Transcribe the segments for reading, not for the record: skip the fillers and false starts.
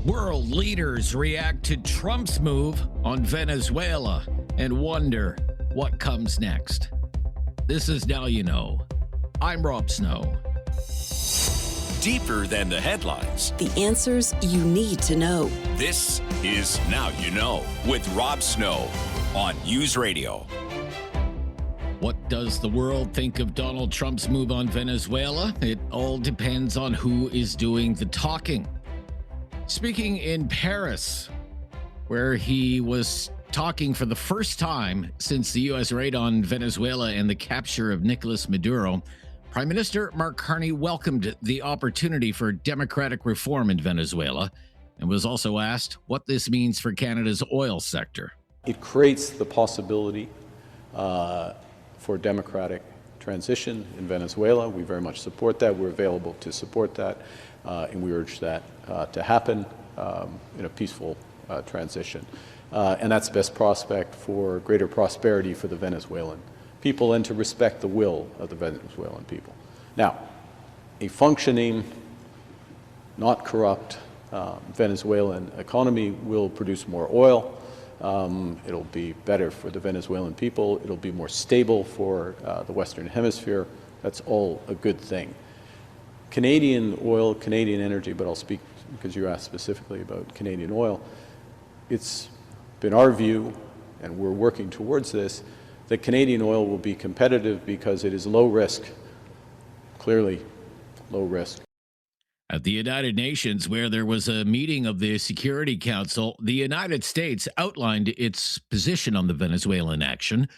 World leaders react to Trump's move on Venezuela and wonder what comes next. This is Now You Know. I'm Rob Snow. Deeper than the headlines. The answers you need to know. This is Now You Know with Rob Snow on News Radio. What does the world think of Donald Trump's move on Venezuela? It all depends on who is doing the talking. Speaking in Paris, where he was talking for the first time since the U.S. raid on Venezuela and the capture of Nicolas Maduro, Prime Minister Mark Carney welcomed the opportunity for democratic reform in Venezuela and was also asked what this means for Canada's oil sector. It creates the possibility for democratic transition in Venezuela. We very much support that. We're available to support that, and we urge that to happen in a peaceful transition. And that's the best prospect for greater prosperity for the Venezuelan people and to respect the will of the Venezuelan people. Now, a functioning, not corrupt Venezuelan economy will produce more oil. It'll be better for the Venezuelan people. It'll be more stable for the Western Hemisphere. That's all a good thing. Canadian oil, Canadian energy, but I'll speak because you asked specifically about Canadian oil. It's been our view, and we're working towards this, that Canadian oil will be competitive because it is low risk, clearly low risk. At the United Nations, where there was a meeting of the Security Council, the United States outlined its position on the Venezuelan action.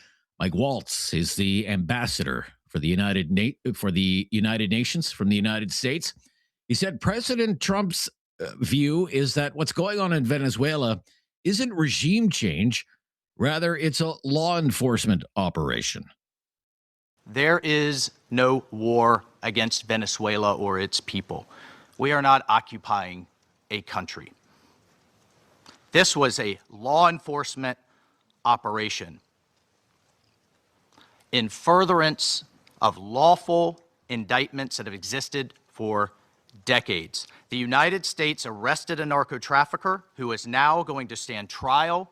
Mike Waltz is the ambassador for the United Nations from the United States. He said President Trump's view is that what's going on in Venezuela isn't regime change, rather it's a law enforcement operation. There is no war against Venezuela or its people. We are not occupying a country. This was a law enforcement operation in furtherance of lawful indictments that have existed for decades. The United States arrested a narco trafficker who is now going to stand trial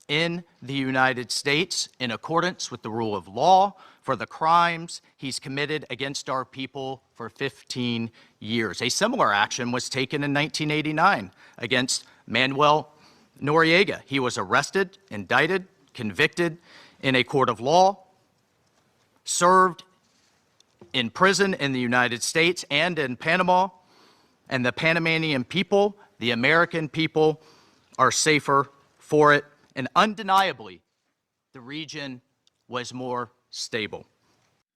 in the United States in accordance with the rule of law for the crimes he's committed against our people for 15 years. A similar action was taken in 1989 against Manuel Noriega. He was arrested, indicted, convicted in a court of law, served in prison in the United States and in Panama, and the Panamanian people, the American people, are safer for it. And undeniably, the region was more stable.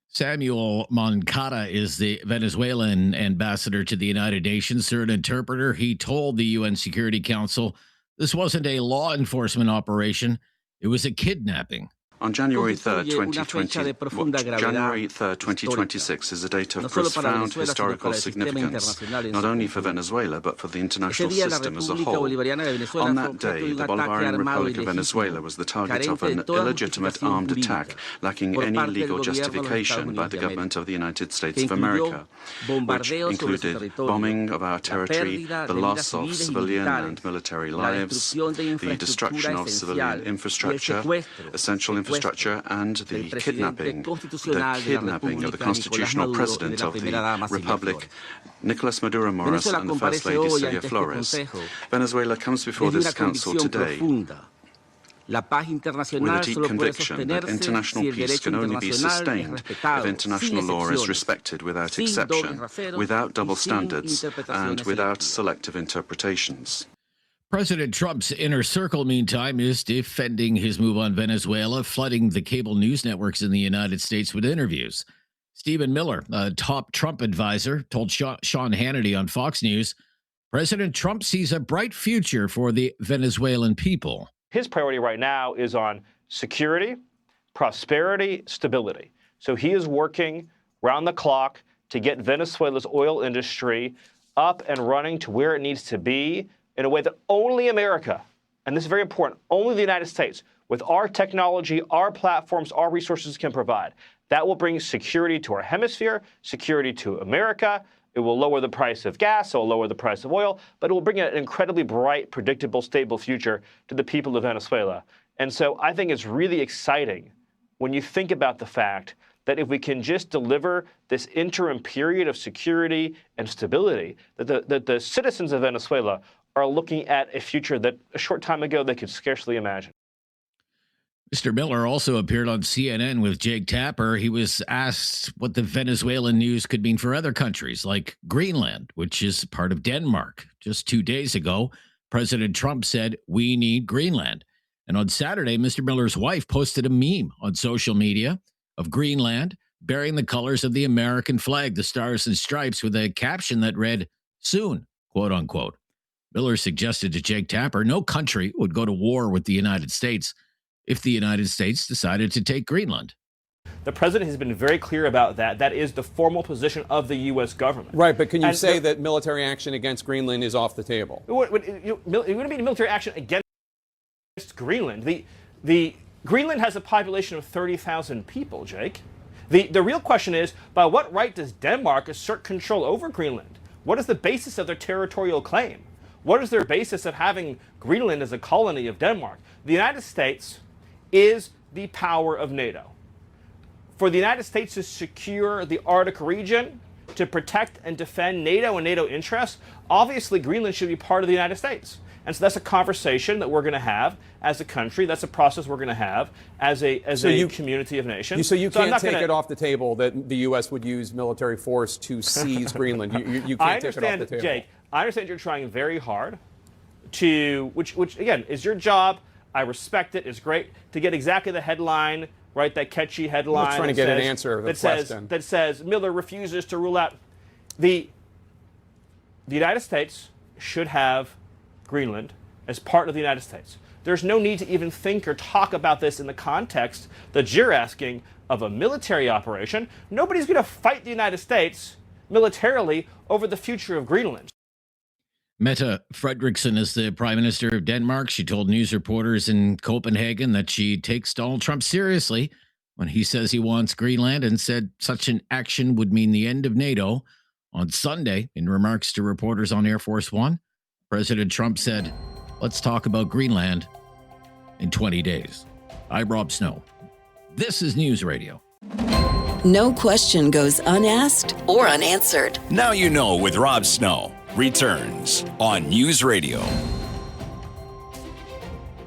Samuel Moncada is the Venezuelan ambassador to the United Nations. Through an interpreter, he told the UN Security Council this wasn't a law enforcement operation, it was a kidnapping. On January 3rd, 2026 is a date of profound historical significance, not only for Venezuela, but for the international system as a whole. On that day, the Bolivarian Republic of Venezuela was the target of an illegitimate armed attack, lacking any legal justification by the government of the United States of America, which included bombing of our territory, the loss of civilian and military lives, the destruction of civilian infrastructure, essential infrastructure, and the kidnapping of the constitutional president of the Republic, Nicolas Maduro Moros, and the First Lady Celia Flores. Venezuela comes before this council today with a deep conviction that international peace can only be sustained if international law is respected without exception, without double standards, and without selective interpretations. President Trump's inner circle, meantime, is defending his move on Venezuela, flooding the cable news networks in the United States with interviews. Stephen Miller, a top Trump advisor, told Sean Hannity on Fox News, President Trump sees a bright future for the Venezuelan people. His priority right now is on security, prosperity, stability. So he is working round the clock to get Venezuela's oil industry up and running to where it needs to be in a way that only America, and this is very important, only the United States, with our technology, our platforms, our resources can provide. That will bring security to our hemisphere, security to America. It will lower the price of gas, it will lower the price of oil, but it will bring an incredibly bright, predictable, stable future to the people of Venezuela. And so I think it's really exciting when you think about the fact that if we can just deliver this interim period of security and stability, that the citizens of Venezuela are looking at a future that a short time ago they could scarcely imagine. Mr. Miller also appeared on CNN with Jake Tapper. He was asked what the Venezuelan news could mean for other countries like Greenland, which is part of Denmark. Just 2 days ago, President Trump said, "We need Greenland." And on Saturday, Mr. Miller's wife posted a meme on social media of Greenland bearing the colors of the American flag, the stars and stripes, with a caption that read, "Soon," quote unquote. Miller suggested to Jake Tapper no country would go to war with the United States if the United States decided to take Greenland. The president has been very clear about that. That is the formal position of the U.S. government. Right, but can you say that military action against Greenland is off the table? It wouldn't be military action against Greenland. The Greenland has a population of 30,000 people, Jake. The real question is, by what right does Denmark assert control over Greenland? What is the basis of their territorial claim? What is their basis of having Greenland as a colony of Denmark? The United States is the power of NATO. For the United States to secure the Arctic region, to protect and defend NATO and NATO interests, obviously Greenland should be part of the United States. And so that's a conversation that we're going to have as a country. That's a process we're going to have as a community of nations. So you can't take it off the table that the U.S. would use military force to seize Greenland. You can't take it off the table. Jake, I understand you're trying very hard to, which again is your job. I respect it. It's great to get exactly the headline, right? That catchy headline. I'm trying to get an answer to the question. That says Miller refuses to rule out the United States should have Greenland as part of the United States. There's no need to even think or talk about this in the context that you're asking of a military operation. Nobody's going to fight the United States militarily over the future of Greenland. Mette Frederiksen is the Prime Minister of Denmark. She told news reporters in Copenhagen that she takes Donald Trump seriously when he says he wants Greenland, and said such an action would mean the end of NATO. On Sunday, in remarks to reporters on Air Force One, President Trump said, "Let's talk about Greenland in 20 days. I'm Rob Snow. This is News Radio. No question goes unasked or unanswered. Now You Know with Rob Snow returns on News Radio.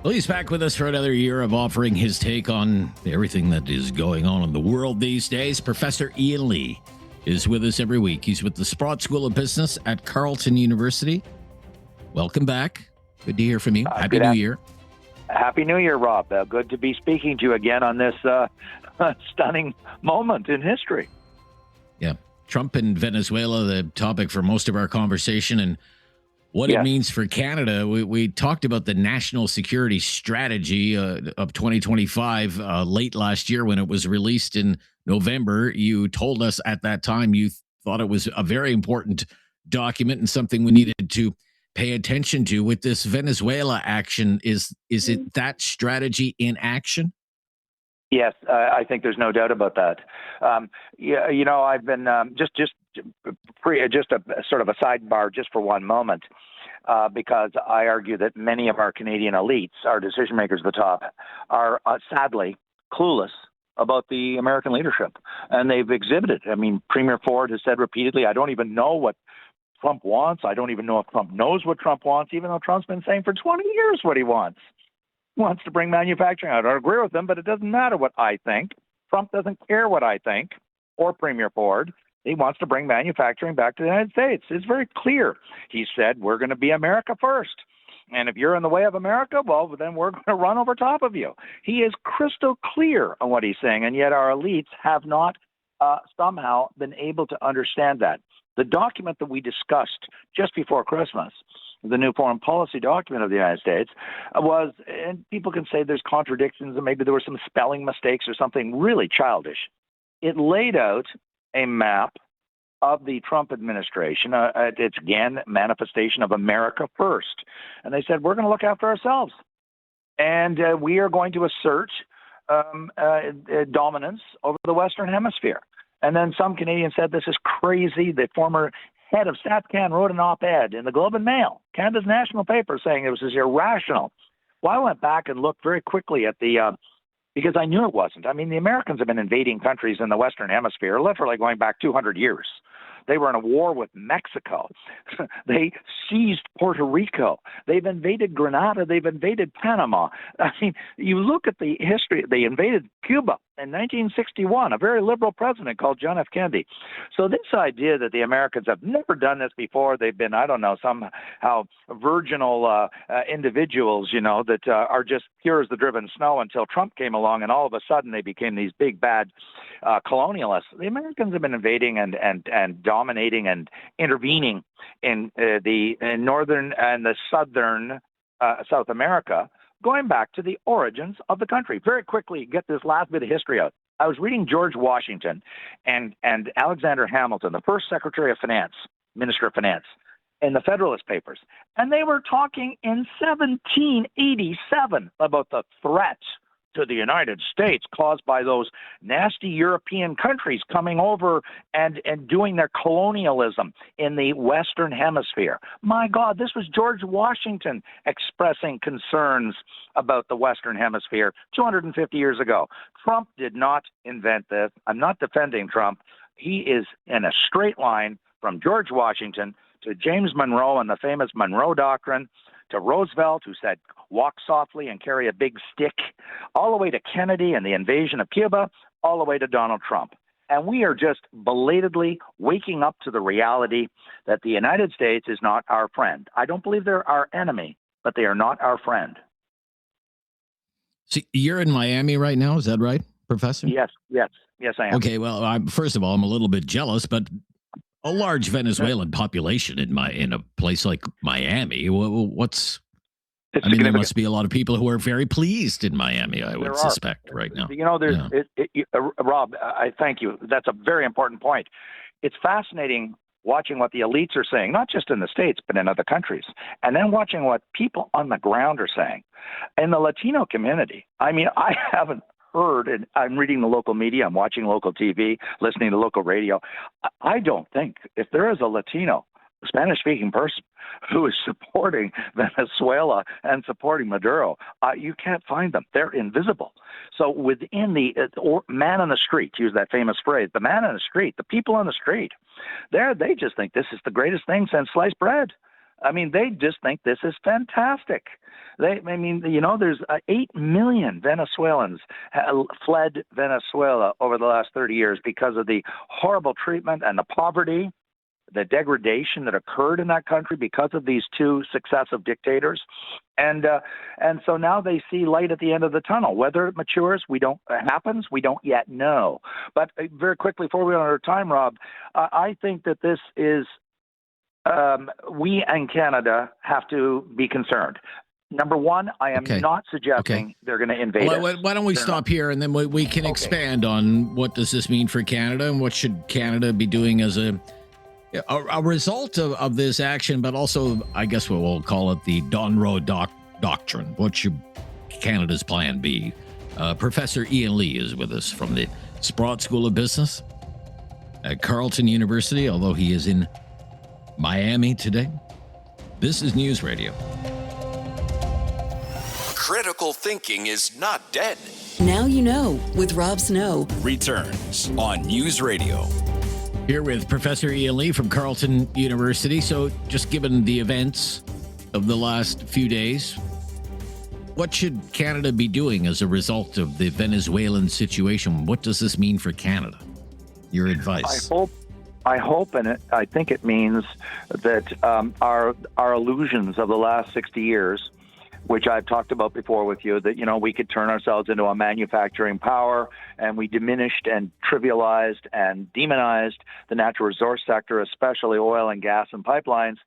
Well, he's back with us for another year of offering his take on everything that is going on in the world these days. Professor Ian Lee is with us every week. He's with the Sprott School of Business at Carleton University. Welcome back. Good to hear from you. Happy New Year. Happy New Year, Rob. Good to be speaking to you again on this stunning moment in history. Yeah. Trump and Venezuela, the topic for most of our conversation, and what it means for Canada. We talked about the national security strategy of 2025 late last year when it was released in November. You told us at that time you thought it was a very important document and something we needed to pay attention to. With this Venezuela action, is it that strategy in action? Yes, I think there's no doubt about that. I've been just a sort of a sidebar just for one moment, because I argue that many of our Canadian elites, our decision makers at the top, are sadly clueless about the American leadership, and they've exhibited. I mean, Premier Ford has said repeatedly, "I don't even know what Trump wants. I don't even know if Trump knows what Trump wants," even though Trump's been saying for 20 years what he wants. He wants to bring manufacturing out. I agree with him, but it doesn't matter what I think. Trump doesn't care what I think, or Premier Ford. He wants to bring manufacturing back to the United States. It's very clear. He said, "We're going to be America first. And if you're in the way of America, well, then we're going to run over top of you." He is crystal clear on what he's saying, and yet our elites have not somehow been able to understand that. The document that we discussed just before Christmas, the new foreign policy document of the United States, was, and people can say there's contradictions and maybe there were some spelling mistakes or something really childish. It laid out a map of the Trump administration. It's, again, manifestation of America first. And they said, we're going to look after ourselves. And we are going to assert dominance over the Western Hemisphere. And then some Canadians said, this is crazy. The former head of StatsCan wrote an op-ed in the Globe and Mail, Canada's national paper, saying it was just irrational. Well, I went back and looked very quickly at the because I knew it wasn't. I mean, the Americans have been invading countries in the Western Hemisphere, literally going back 200 years. They were in a war with Mexico. They seized Puerto Rico. They've invaded Grenada. They've invaded Panama. I mean, you look at the history. They invaded Cuba in 1961, a very liberal president called John F. Kennedy. So this idea that the Americans have never done this before, they've been, I don't know, somehow virginal individuals, that are just pure as the driven snow until Trump came along, and all of a sudden they became these big, bad colonialists. The Americans have been invading and dominating and intervening in northern and the southern South America, going back to the origins of the country. Very quickly, get this last bit of history out. I was reading George Washington and Alexander Hamilton, the first Secretary of Finance, Minister of Finance, in the Federalist Papers. And they were talking in 1787 about the threat to the United States caused by those nasty European countries coming over and doing their colonialism in the Western Hemisphere. My God, this was George Washington expressing concerns about the Western Hemisphere 250 years ago. Trump did not invent this. I'm not defending Trump. He is in a straight line from George Washington to James Monroe and the famous Monroe Doctrine, to Roosevelt, who said, walk softly and carry a big stick, all the way to Kennedy and the invasion of Cuba, all the way to Donald Trump. And we are just belatedly waking up to the reality that the United States is not our friend. I don't believe they're our enemy, but they are not our friend. See, you're in Miami right now, is that right, Professor? Yes, I am. Okay, well, first of all, I'm a little bit jealous, but a large Venezuelan population in a place like Miami. There must be a lot of people who are very pleased in Miami, I would suspect right now. Rob, I thank you. That's a very important point. It's fascinating watching what the elites are saying, not just in the States, but in other countries, and then watching what people on the ground are saying. In the Latino community, I mean, I haven't heard, and I'm reading the local media, I'm watching local TV, listening to local radio. I don't think if there is a Latino, Spanish-speaking person who is supporting Venezuela and supporting Maduro, you can't find them. They're invisible. So within the man on the street, to use that famous phrase, the man on the street, the people on the street, they just think this is the greatest thing since sliced bread. I mean, they just think this is fantastic. There's 8 million Venezuelans fled Venezuela over the last 30 years because of the horrible treatment and the poverty, the degradation that occurred in that country because of these two successive dictators. And so now they see light at the end of the tunnel. Whether it matures, we don't yet know. But very quickly, before we run out of time, Rob, I think that this is, we in Canada have to be concerned. Number one, I am not suggesting they're going to invade us. Why don't we stop here, and then we can expand on what does this mean for Canada, and what should Canada be doing as a result of this action, but also, I guess we'll call it the Monroe Doctrine. What should Canada's plan be? Professor Ian Lee is with us from the Sprott School of Business at Carleton University, although he is in Miami today. This is News Radio. Critical thinking is not dead. Now you know with Rob Snow. Returns on News Radio. Here with Professor Ian Lee from Carleton University. So just given the events of the last few days, what should Canada be doing as a result of the Venezuelan situation? What does this mean for Canada? Your advice. I hope, and I think it means that our illusions of the last 60 years, which I've talked about before with you, that, we could turn ourselves into a manufacturing power, and we diminished and trivialized and demonized the natural resource sector, especially oil and gas and pipelines.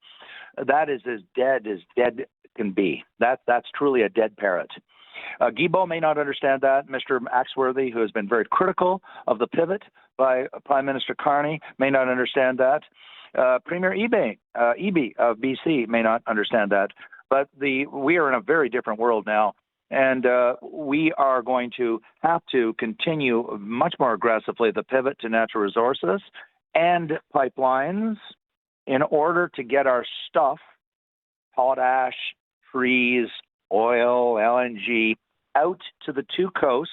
That is as dead can be. That's truly a dead parrot. Guilbeault may not understand that. Mr. Axworthy, who has been very critical of the pivot by Prime Minister Carney, may not understand that. Premier Eby of BC may not understand that. But we are in a very different world now, and we are going to have to continue much more aggressively the pivot to natural resources and pipelines in order to get our stuff, potash, trees, oil, LNG, out to the two coasts,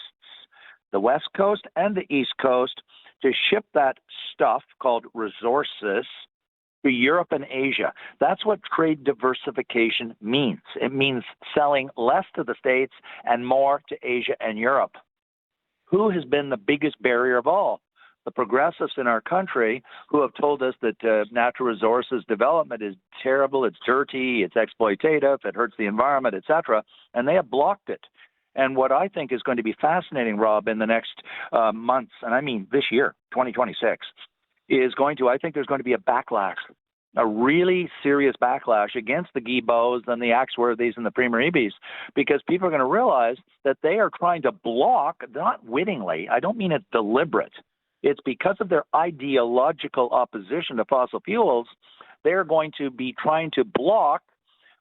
the West Coast and the East Coast, to ship that stuff called resources to Europe and Asia. That's what trade diversification means. It means selling less to the States and more to Asia and Europe. Who has been the biggest barrier of all? The progressives in our country, who have told us that natural resources development is terrible, it's dirty, it's exploitative, it hurts the environment, etc., and they have blocked it. And what I think is going to be fascinating, Rob, in the next months, and I mean this year, 2026, I think there's going to be a backlash, a really serious backlash against the Guilbeaults and the Axworthys and the Premier Ebes, because people are going to realize that they are trying to block, not wittingly, I don't mean it's deliberate, it's because of their ideological opposition to fossil fuels, they're going to be trying to block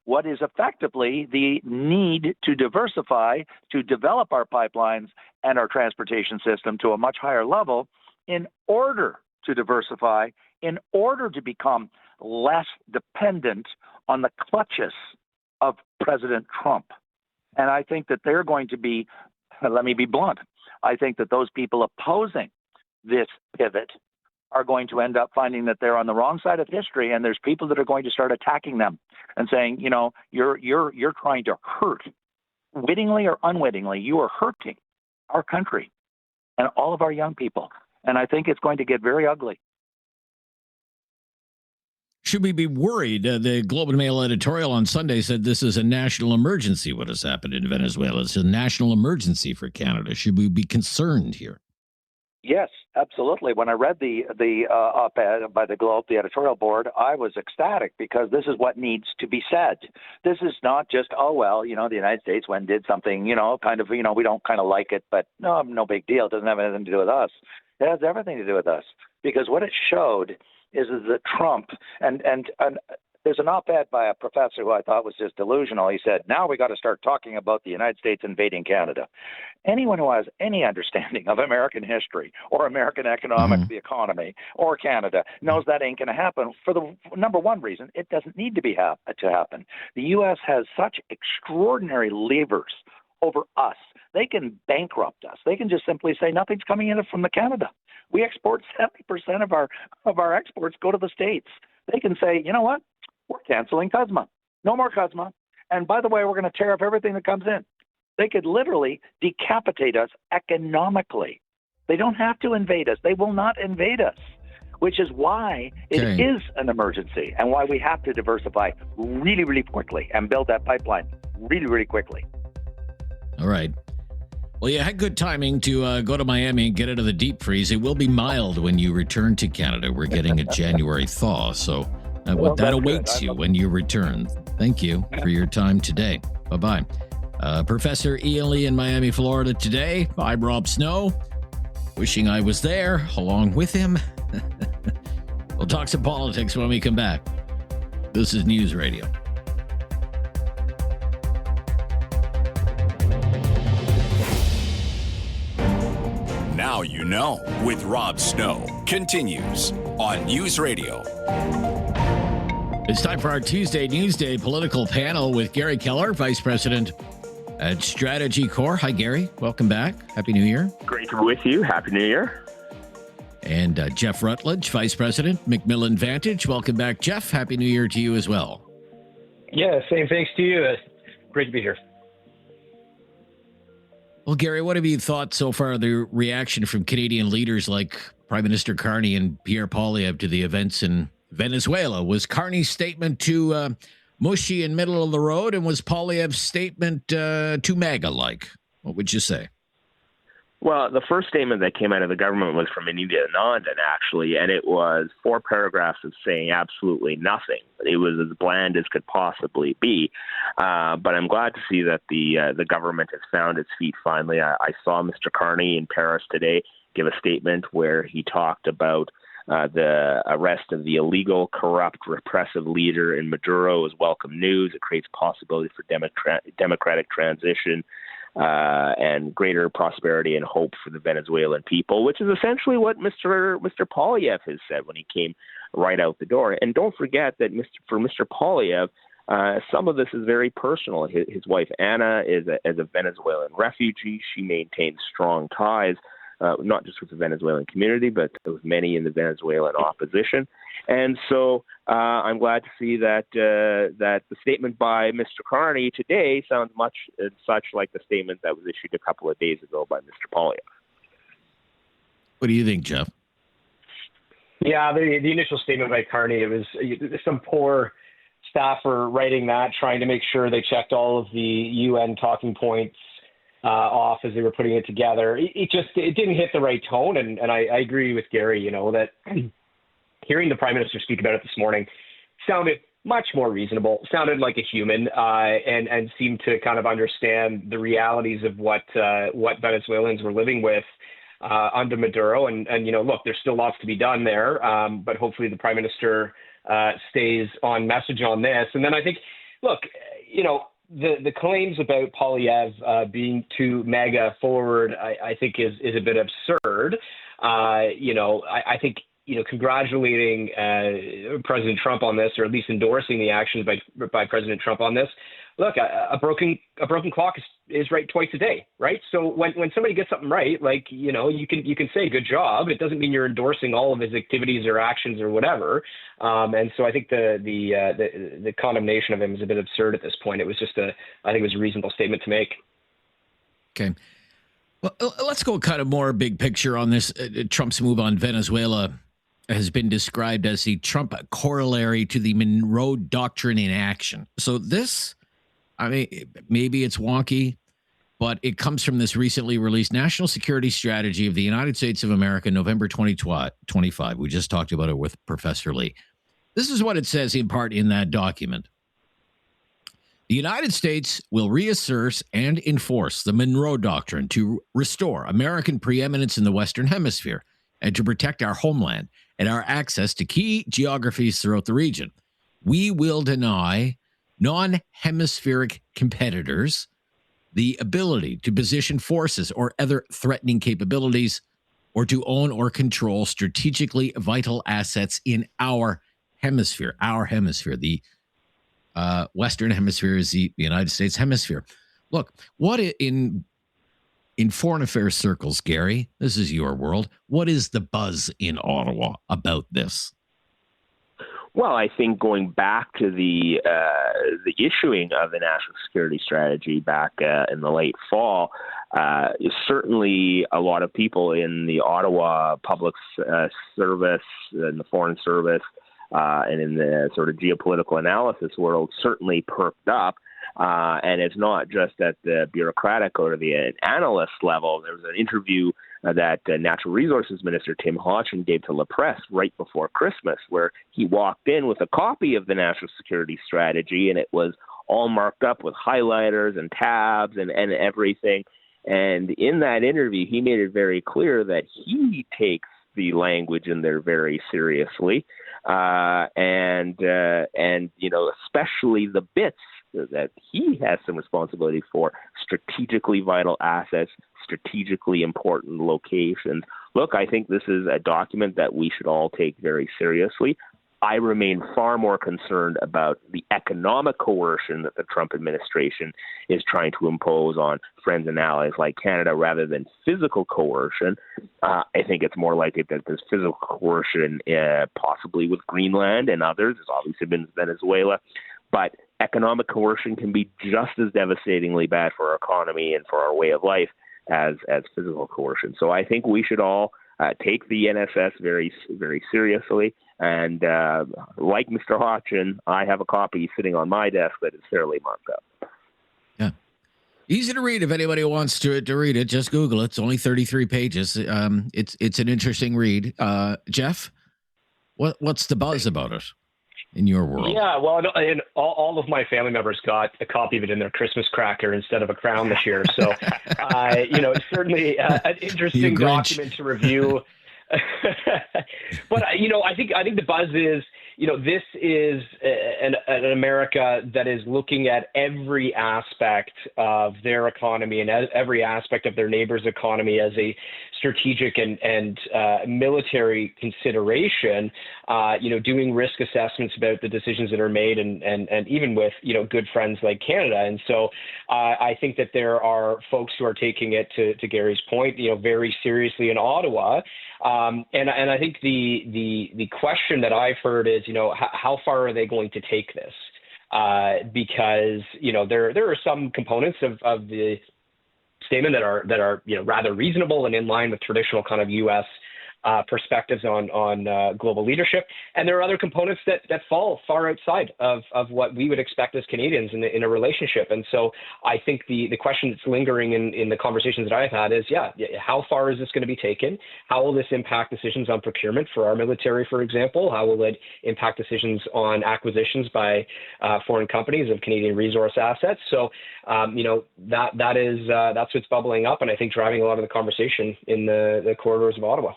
what is effectively the need to diversify, to develop our pipelines and our transportation system to a much higher level in order to diversify, in order to become less dependent on the clutches of President Trump. And I think that they're going to be, let me be blunt, I think that those people opposing this pivot are going to end up finding that they're on the wrong side of history, and there's people that are going to start attacking them and saying, you know, you're trying to hurt, wittingly or unwittingly, you are hurting our country and all of our young people. And I think it's going to get very ugly. Should we be worried? The Globe and Mail editorial on Sunday said this is a national emergency. What has happened in Venezuela? It's a national emergency for Canada. Should we be concerned here? Yes, absolutely. When I read the op-ed by the Globe, the editorial board, I was ecstatic because this is what needs to be said. This is not just, oh, well, you know, the United States went and did something, you know, kind of, you know, we don't kind of like it, but no big deal. It doesn't have anything to do with us. It has everything to do with us, because what it showed is that Trump, and there's an op-ed by a professor who I thought was just delusional. He said, now we got to start talking about the United States invading Canada. Anyone who has any understanding of American history or American economics, the economy, or Canada knows that ain't going to happen for the number one reason. It doesn't need to happen. The U.S. has such extraordinary levers over us. They can bankrupt us. They can just simply say nothing's coming in from Canada. We export 70% of our exports go to the States. They can say, you know what? We're canceling CUSMA. No more CUSMA. And by the way, we're going to tariff everything that comes in. They could literally decapitate us economically. They don't have to invade us. They will not invade us, which is why it is an emergency and why we have to diversify really, really quickly and build that pipeline really, really quickly. All right. Well, you had good timing to go to Miami and get out of the deep freeze. It will be mild when you return to Canada. We're getting a January thaw, so that awaits you when you return. Thank you for your time today. Bye-bye. Professor Ian Lee in Miami, Florida today. I'm Rob Snow, wishing I was there along with him. We'll talk some politics when we come back. This is News Radio. Now you know with Rob Snow continues on News Radio. It's time for our Tuesday Newsday political panel with Garry Keller, Vice President at Strategy Corp. Hi, Garry. Welcome back. Happy New Year. Great to be with you. Happy New Year. And Jeff Rutledge, Vice President, McMillan Vantage. Welcome back, Jeff. Happy New Year to you as well. Yeah, same thanks to you. Great to be here. Well, Garry, what have you thought so far of the reaction from Canadian leaders like Prime Minister Carney and Pierre Poilievre to the events in Venezuela? Was Carney's statement too mushy and middle of the road, and was Poilievre's statement too MAGA-like? What would you say? Well, the first statement that came out of the government was from Anita Anandan, actually, and it was 4 paragraphs of saying absolutely nothing. It was as bland as could possibly be. But I'm glad to see that the government has found its feet finally. I saw Mr. Carney in Paris today give a statement where he talked about the arrest of the illegal, corrupt, repressive leader in Maduro is welcome news. It creates possibility for democratic transition and greater prosperity and hope for the Venezuelan people, which is essentially what Mr. Poilievre has said when he came right out the door. And don't forget that for Mr. Poilievre, some of this is very personal. His wife, Anna, is a Venezuelan refugee. She maintains strong ties, not just with the Venezuelan community, but with many in the Venezuelan opposition. And so I'm glad to see that that the statement by Mr. Carney today sounds much like the statement that was issued a couple of days ago by Mr. Poilievre. What do you think, Jeff? Yeah, the initial statement by Carney, it was some poor staffer writing that, trying to make sure they checked all of the UN talking points off as they were putting it together. It didn't hit the right tone, and I agree with Garry, that hearing the Prime Minister speak about it this morning sounded much more reasonable, sounded like a human, and seemed to kind of understand the realities of what Venezuelans were living with under Maduro. And look, there's still lots to be done there, but hopefully the Prime Minister stays on message on this. And then I think, look, the claims about Poilievre being too MAGA forward, I think is a bit absurd. I think, congratulating President Trump on this, or at least endorsing the actions by President Trump on this. Look, a broken clock is right twice a day, right? So when somebody gets something right, like, you can say good job. It doesn't mean you're endorsing all of his activities or actions or whatever. And so I think the condemnation of him is a bit absurd at this point. It was just I think it was a reasonable statement to make. Okay. Well, let's go kind of more big picture on this. Trump's move on Venezuela has been described as the Trump corollary to the Monroe Doctrine in action. So this, maybe it's wonky, but it comes from this recently released National Security Strategy of the United States of America, November 2025. We just talked about it with Professor Lee. This is what it says in part in that document. The United States will reassert and enforce the Monroe Doctrine to restore American preeminence in the Western Hemisphere and to protect our homeland and our access to key geographies throughout the region. We will deny non-hemispheric competitors the ability to position forces or other threatening capabilities or to own or control strategically vital assets in our hemisphere. The Western Hemisphere is the United States hemisphere. Look, what in foreign affairs circles, Garry, this is your world. What is the buzz in Ottawa about this? Well, I think going back to the issuing of the National Security Strategy back in the late fall, certainly a lot of people in the Ottawa public service and the foreign service and in the sort of geopolitical analysis world certainly perked up. And it's not just at the bureaucratic or the analyst level. There was an interview that Natural Resources Minister Tim Hodgson gave to La Presse right before Christmas, where he walked in with a copy of the National Security Strategy, and it was all marked up with highlighters and tabs and everything. And in that interview, he made it very clear that he takes the language in there very seriously, and especially the bits that he has some responsibility for, strategically vital assets, strategically important locations. Look, I think this is a document that we should all take very seriously. I remain far more concerned about the economic coercion that the Trump administration is trying to impose on friends and allies like Canada rather than physical coercion. I think it's more likely that there's physical coercion possibly with Greenland and others. There's obviously been Venezuela. But economic coercion can be just as devastatingly bad for our economy and for our way of life as physical coercion. So I think we should all take the NSS very, very seriously. And like Mr. Hodgson, I have a copy sitting on my desk that is fairly marked up. Yeah. Easy to read if anybody wants to read it. Just Google it. It's only 33 pages. It's an interesting read. Jeff, what's the buzz about it in your world? Yeah, well, and all of my family members got a copy of it in their Christmas cracker instead of a crown this year. So, it's certainly an interesting document to review. But, I think the buzz is, this is an America that is looking at every aspect of their economy and every aspect of their neighbor's economy as a strategic and military consideration, doing risk assessments about the decisions that are made and even with, good friends like Canada. And so I think that there are folks who are taking it, to Garry's point, very seriously in Ottawa. And I think the question that I've heard is, how far are they going to take this? Because, there are some components of the statement that are rather reasonable and in line with traditional kind of U.S. Perspectives on global leadership, and there are other components that fall far outside of what we would expect as Canadians in a relationship. And so I think the question that's lingering in the conversations that I've had is, how far is this going to be taken? How will this impact decisions on procurement for our military, for example? How will it impact decisions on acquisitions by foreign companies of Canadian resource assets? So that's what's bubbling up, and I think driving a lot of the conversation in the corridors of Ottawa.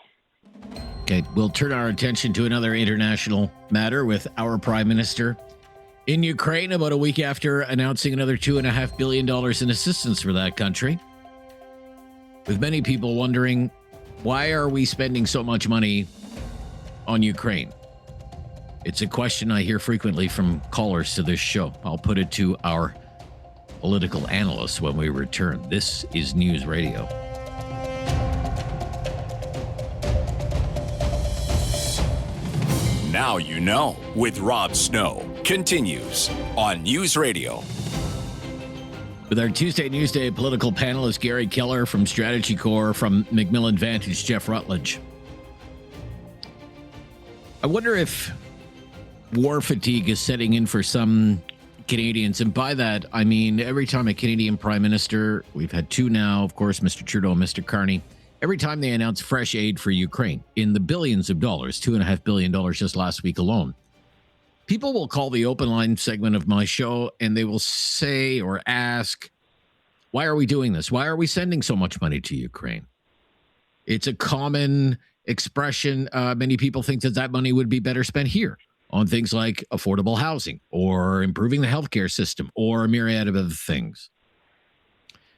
Okay, we'll turn our attention to another international matter with our Prime Minister in Ukraine about a week after announcing another $2.5 billion in assistance for that country. With many people wondering, why are we spending so much money on Ukraine? It's a question I hear frequently from callers to this show. I'll put it to our political analysts when we return. This is News Radio. Now you know with Rob Snow continues on News Radio. With our Tuesday Newsday political panelist Garry Keller from Strategy Corps, from McMillan Vantage, Jeff Rutledge. I wonder if war fatigue is setting in for some Canadians. And by that, I mean every time a Canadian Prime Minister, we've had two now, of course, Mr. Trudeau and Mr. Carney, every time they announce fresh aid for Ukraine in the billions of dollars, $2.5 billion just last week alone, people will call the open line segment of my show and they will say or ask, why are we doing this? Why are we sending so much money to Ukraine? It's a common expression. Many people think that money would be better spent here on things like affordable housing or improving the healthcare system or a myriad of other things.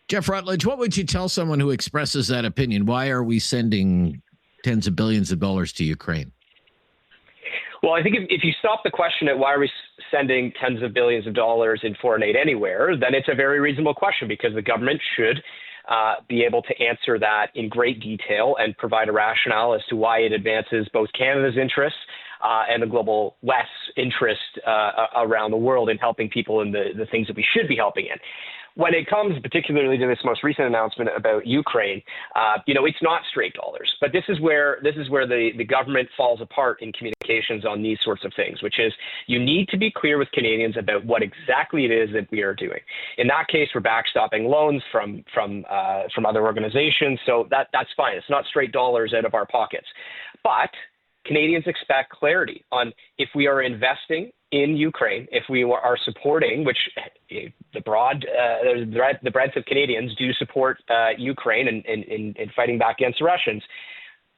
Jeff Rutledge, what would you tell someone who expresses that opinion? Why are we sending tens of billions of dollars to Ukraine? Well, I think if you stop the question at why are we sending tens of billions of dollars in foreign aid anywhere, then it's a very reasonable question, because the government should be able to answer that in great detail and provide a rationale as to why it advances both Canada's interests and the global West's interest around the world in helping people in the things that we should be helping in. When it comes particularly to this most recent announcement about Ukraine, it's not straight dollars. But this is where the government falls apart in communications on these sorts of things, which is you need to be clear with Canadians about what exactly it is that we are doing. In that case, we're backstopping loans from other organizations, so that's fine. It's not straight dollars out of our pockets. But Canadians expect clarity on if we are investing in Ukraine, if we are supporting, which the breadth of Canadians do support Ukraine in fighting back against the Russians.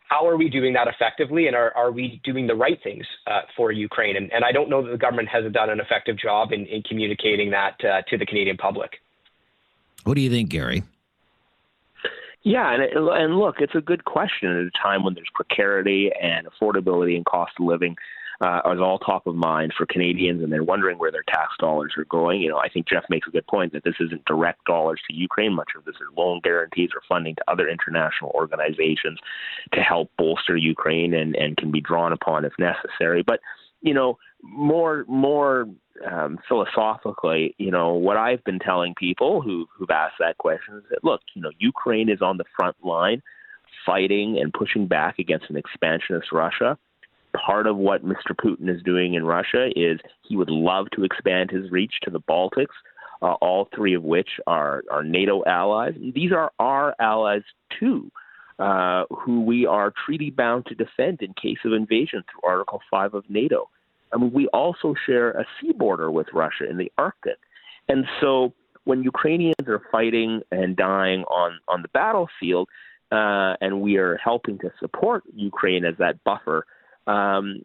How are we doing that effectively, and are we doing the right things for Ukraine? And I don't know that the government has done an effective job in communicating that to the Canadian public. What do you think, Garry? Yeah, and look, it's a good question at a time when there's precarity and affordability and cost of living is all top of mind for Canadians, and they're wondering where their tax dollars are going. I think Jeff makes a good point that this isn't direct dollars to Ukraine. Much of this is loan guarantees or funding to other international organizations to help bolster Ukraine and can be drawn upon if necessary. But, more philosophically, what I've been telling people who've asked that question is that, look, Ukraine is on the front line fighting and pushing back against an expansionist Russia. Part of what Mr. Putin is doing in Russia is he would love to expand his reach to the Baltics, all three of which are NATO allies. These are our allies, too, who we are treaty bound to defend in case of invasion through Article 5 of NATO. I mean, we also share a sea border with Russia in the Arctic. And so when Ukrainians are fighting and dying on the battlefield, and we are helping to support Ukraine as that buffer,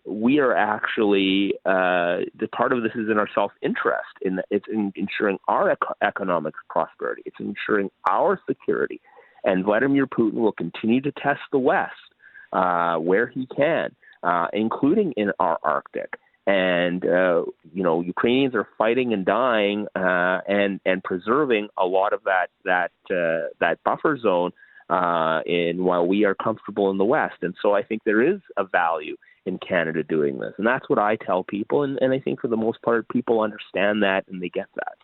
we are actually, the part of this is in our self-interest. It's in ensuring our economic prosperity. It's ensuring our security. And Vladimir Putin will continue to test the West where he can, including in our Arctic. And, Ukrainians are fighting and dying and preserving a lot of that buffer zone while we are comfortable in the West. And so I think there is a value in Canada doing this. And that's what I tell people. And I think for the most part, people understand that and they get that.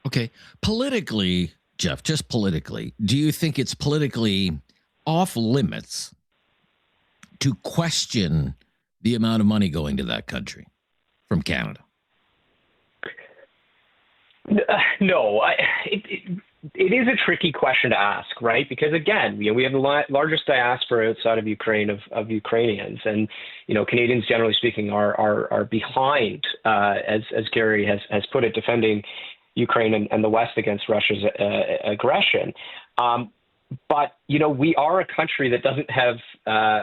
Okay. Politically, Jeff, just politically, do you think it's politically off limits to question the amount of money going to that country from Canada? No, it is a tricky question to ask, right? Because again, we have the largest diaspora outside of Ukraine of Ukrainians, and Canadians, generally speaking, are behind, as Garry has put it, defending Ukraine and the West against Russia's aggression. But, we are a country that doesn't have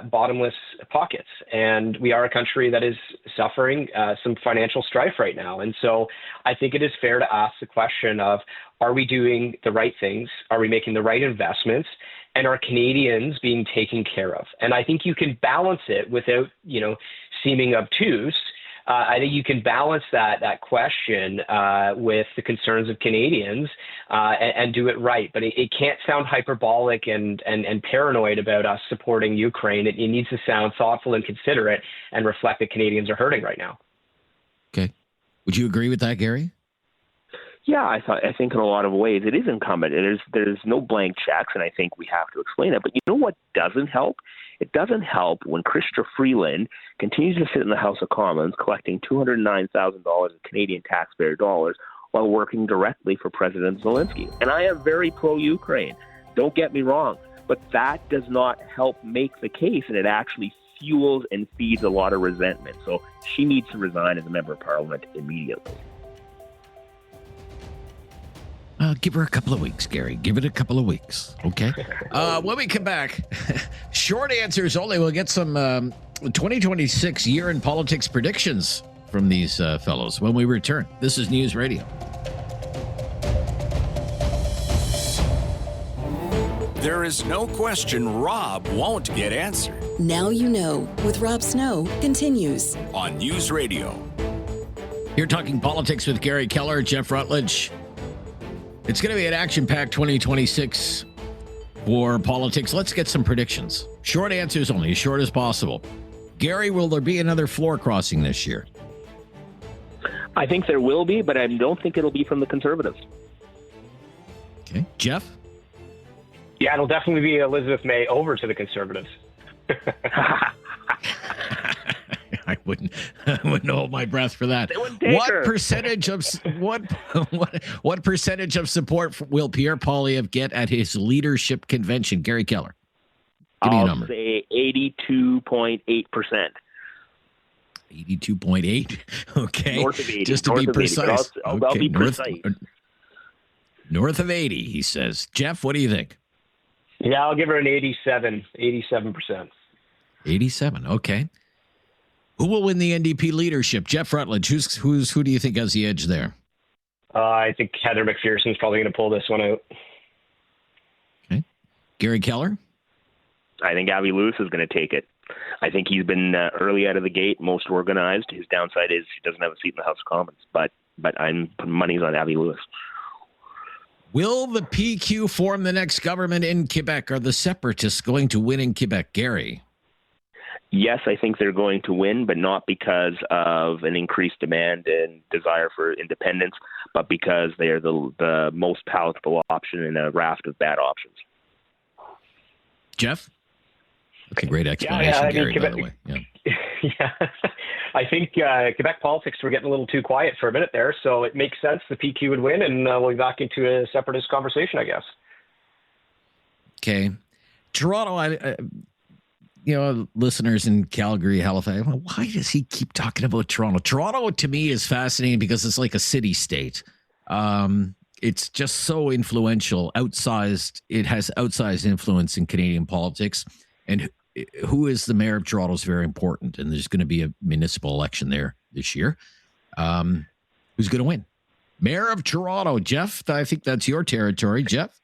bottomless pockets, and we are a country that is suffering some financial strife right now. And so I think it is fair to ask the question of, are we doing the right things? Are we making the right investments? And are Canadians being taken care of? And I think you can balance it without, seeming obtuse. I think you can balance that question with the concerns of Canadians and do it right. But it can't sound hyperbolic and paranoid about us supporting Ukraine. It needs to sound thoughtful and considerate and reflect that Canadians are hurting right now. Okay. Would you agree with that, Garry? Yeah, I think in a lot of ways it is incumbent. There's no blank checks, and I think we have to explain it. But you know what doesn't help? It doesn't help when Chrystia Freeland continues to sit in the House of Commons collecting $209,000 in Canadian taxpayer dollars while working directly for President Zelensky. And I am very pro-Ukraine. Don't get me wrong. But that does not help make the case, and it actually fuels and feeds a lot of resentment. So she needs to resign as a member of Parliament immediately. Give her a couple of weeks, Garry. Give it a couple of weeks, okay? When we come back, short answers only. We'll get some 2026 year in politics predictions from these fellows when we return. This is News Radio. There is no question Rob won't get answered. Now You Know with Rob Snow continues on News Radio. You're talking politics with Garry Keller, Jeff Rutledge. It's going to be an action-packed 2026 for politics. Let's get some predictions. Short answers only, as short as possible. Garry, will there be another floor crossing this year? I think there will be, but I don't think it'll be from the Conservatives. Okay. Jeff? Yeah, it'll definitely be Elizabeth May over to the Conservatives. I wouldn't hold my breath for that. What percentage of what percentage of support will Pierre Poilievre get at his leadership convention? Garry Keller, give me a number. I'll say 82.8%. 82.8. Okay, north of 80. Just to be precise. I'll be precise. North of 80, he says. Jeff, what do you think? Yeah, I'll give her an 87%. 87. Okay. Who will win the NDP leadership? Jeff Rutledge. Who do you think has the edge there? I think Heather McPherson's probably going to pull this one out. Okay. Garry Keller? I think Avi Lewis is going to take it. I think he's been early out of the gate, most organized. His downside is he doesn't have a seat in the House of Commons. But I'm putting money's on Avi Lewis. Will the PQ form the next government in Quebec? Are the separatists going to win in Quebec? Garry? Yes, I think they're going to win, but not because of an increased demand and desire for independence, but because they are the most palatable option in a raft of bad options. Jeff? That's a great explanation, Garry, Quebec, by the way. Yeah. Yeah. I think Quebec politics were getting a little too quiet for a minute there, so it makes sense the PQ would win, and we'll be back into a separatist conversation, I guess. Okay. Toronto, listeners in Calgary, Halifax, why does he keep talking about Toronto? Toronto, to me, is fascinating because it's like a city-state. It's just so influential, outsized. It has outsized influence in Canadian politics. And who is the mayor of Toronto is very important. And there's going to be a municipal election there this year. Who's going to win? Mayor of Toronto, Jeff. I think that's your territory, Jeff.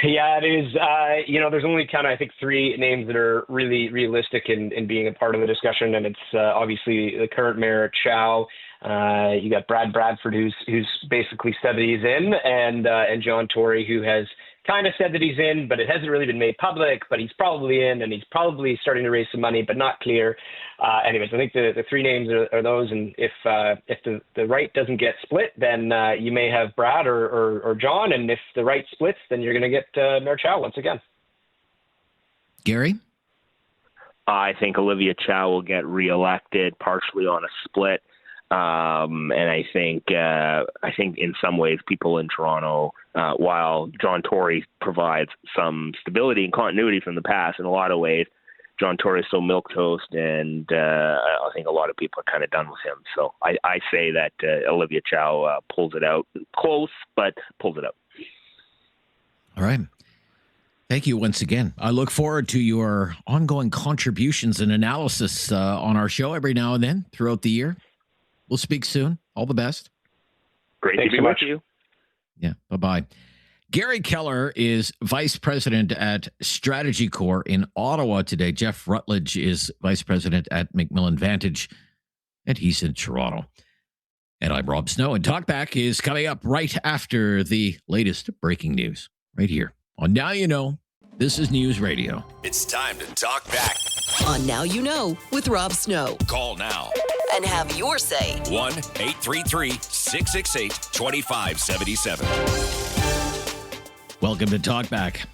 Yeah, it is. There's only kind of, I think, three names that are really realistic in being a part of the discussion, and it's obviously the current mayor, Chow. You got Brad Bradford, who's basically said that he's in, and John Tory, who has kind of said that he's in, but it hasn't really been made public, but he's probably in, and he's probably starting to raise some money, but not clear. Anyways, I think the three names are those, and if the right doesn't get split, then you may have Brad or John, and if the right splits, then you're going to get Mayor Chow once again. Gary? I think Olivia Chow will get reelected partially on a split. And I think in some ways people in Toronto, while John Tory provides some stability and continuity from the past, in a lot of ways, John Tory is so milquetoast, and I think a lot of people are kind of done with him. So I say that Olivia Chow pulls it out. Close, but pulls it out. All right. Thank you once again. I look forward to your ongoing contributions and analysis on our show every now and then throughout the year. We'll speak soon. All the best. Great to be with you. Yeah. Bye-bye. Garry Keller is vice president at Strategy Corp in Ottawa today. Jeff Rutledge is vice president at McMillan Vantage, and he's in Toronto. And I'm Rob Snow, and Talkback is coming up right after the latest breaking news right here on Now You Know. This is News Radio. It's time to talk back. On Now You Know with Rob Snow. Call now. And have your say. 1-833-668-2577. Welcome to Talkback.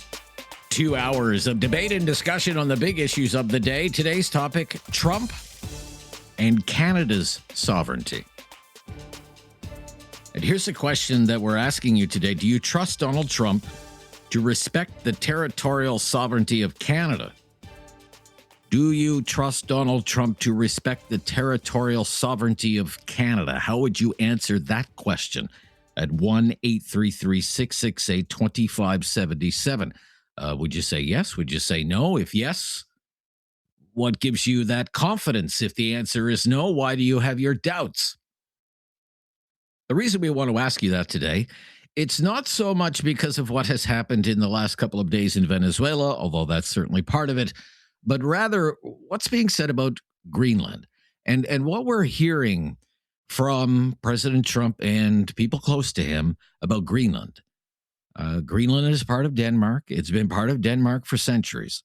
2 hours of debate and discussion on the big issues of the day. Today's topic, Trump and Canada's sovereignty. And here's the question that we're asking you today. Do you trust Donald Trump to respect the territorial sovereignty of Canada? Do you trust Donald Trump to respect the territorial sovereignty of Canada? How would you answer that question at 1-833-668-2577? Would you say yes? Would you say no? If yes, what gives you that confidence? If the answer is no, why do you have your doubts? The reason we want to ask you that today, it's not so much because of what has happened in the last couple of days in Venezuela, although that's certainly part of it, but rather what's being said about Greenland and what we're hearing from President Trump and people close to him about Greenland. Greenland is part of Denmark. It's been part of Denmark for centuries.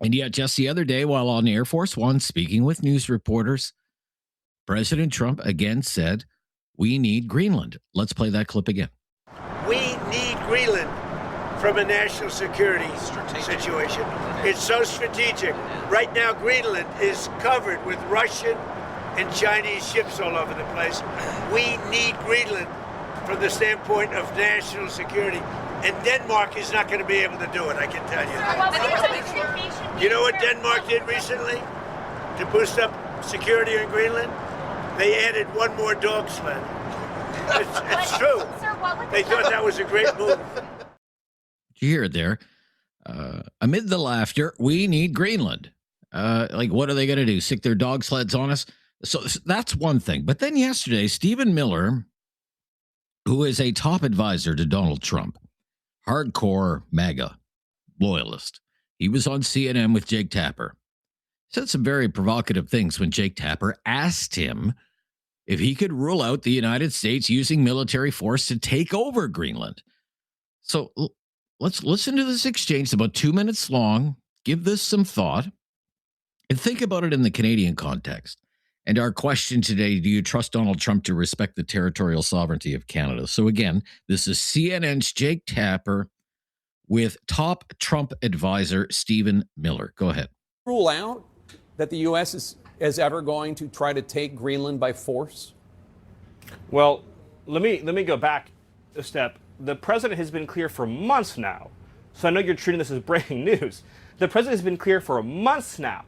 And yet just the other day while on Air Force One speaking with news reporters, President Trump again said, we need Greenland. Let's play that clip again. We need Greenland from a national security situation. It's so strategic. Right now, Greenland is covered with Russian and Chinese ships all over the place. We need Greenland from the standpoint of national security. And Denmark is not going to be able to do it, I can tell you. You know what Denmark did recently to boost up security in Greenland? They added one more dog sled. It's true. They thought that was a great move. You hear it there. Amid the laughter, we need Greenland. What are they going to do? Stick their dog sleds on us? So that's one thing. But then yesterday, Stephen Miller, who is a top advisor to Donald Trump, hardcore MAGA loyalist, he was on CNN with Jake Tapper. Said some very provocative things when Jake Tapper asked him if he could rule out the United States using military force to take over Greenland. So let's listen to this exchange. It's about 2 minutes long. Give this some thought and think about it in the Canadian context. And our question today, do you trust Donald Trump to respect the territorial sovereignty of Canada? So again, this is CNN's Jake Tapper with top Trump advisor Stephen Miller. Go ahead. Rule out that the U.S. is ever going to try to take Greenland by force? Well, let me go back a step. The president has been clear for months now, so I know you're treating this as breaking news. The president has been clear for months now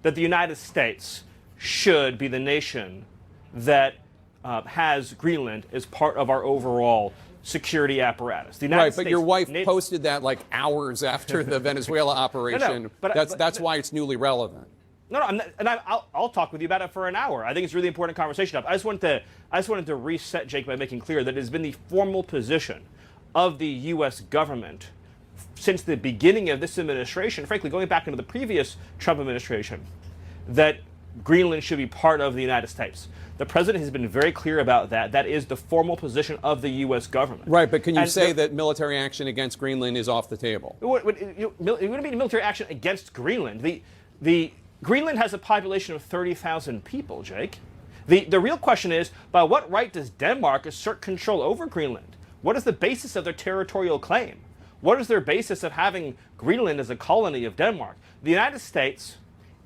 that the United States should be the nation that has Greenland as part of our overall security apparatus. The United States, but your wife posted that like hours after the Venezuela operation. That's why it's newly relevant. I'll talk with you about it for an hour. I think it's a really important conversation. I just wanted to reset, Jake, by making clear that it has been the formal position of the U.S. government since the beginning of this administration, frankly, going back into the previous Trump administration, that Greenland should be part of the United States. The president has been very clear about that. That is the formal position of the U.S. government. Right, but can you say that military action against Greenland is off the table? It wouldn't be military action against Greenland. The Greenland has a population of 30,000 people, Jake. The real question is, by what right does Denmark assert control over Greenland? What is the basis of their territorial claim? What is their basis of having Greenland as a colony of Denmark? The United States